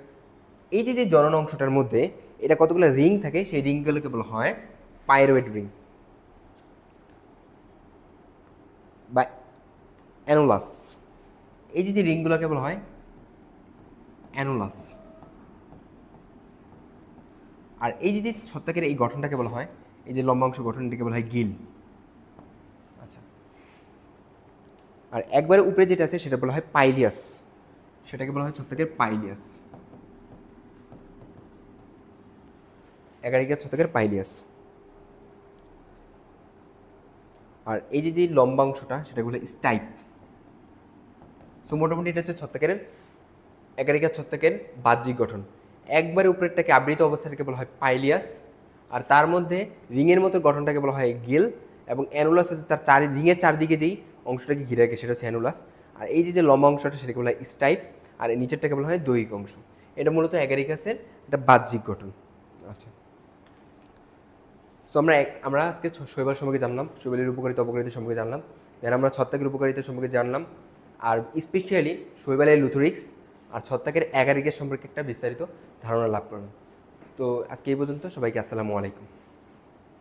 এই যে জনন অংশটার মধ্যে এটা কতগুলো রিং থাকে, সেই রিংগুলোকে বলা হয় পাইরোয়েড রিং বা অ্যানুলাস। এই যে রিংগুলোকে বলা হয় অ্যানুলাস। আর এই যে ছত্রাকের এই গঠনটাকে বলা হয়, এই যে লম্বা অংশ গঠনটাকে বলা হয় গিল। আচ্ছা, আর একবারে উপরে যেটা আছে সেটা বলা হয় পাইলিয়াস, সেটাকে বলা হয় ছত্রাকের পাইলিয়াস, অ্যাগারিকাস ছত্রাকের পাইলিয়াস। আর এই যে লম্বা অংশটা সেটা বলে স্টাইপ। সো মোটামুটি এটা হচ্ছে ছত্রাকের অ্যাগারিকাস ছত্রাকের বাহ্যিক গঠন। একবারে উপরেরটাকে আবৃত অবস্থাটাকে বলা হয় পাইলিয়াস, আর তার মধ্যে রিংয়ের মতো গঠনটাকে বলা হয় গিল, এবং অ্যানুলাস হচ্ছে তার রিংয়ের চারদিকে যেই অংশটাকে ঘিরে রাখে সেটা হচ্ছে অ্যানুলাস। আর এই যে লম্বা অংশটা সেটাকে বলা হয় স্টাইপ, আর এই নিচেরটাকে বলা হয় দৈহিক অংশ। এটা মূলত অ্যাগারিকাসের একটা বাহ্যিক গঠন। আচ্ছা, সো আমরা আজকে শৈবাল সম্পর্কে জানলাম, শৈবালের উপকারিতা অপকারিতা সম্পর্কে জানলাম, দেন আমরা ছত্রাকের উপকারিতা সম্পর্কে জানলাম, আর স্পেশালি শৈবালের লুথোরিক্স আর ছত্রাকের অ্যাগারিকাস সম্পর্কে একটা বিস্তারিত ধারণা লাভ করলাম। তো আজকে এই পর্যন্ত, সবাইকে আসসালামু আলাইকুম।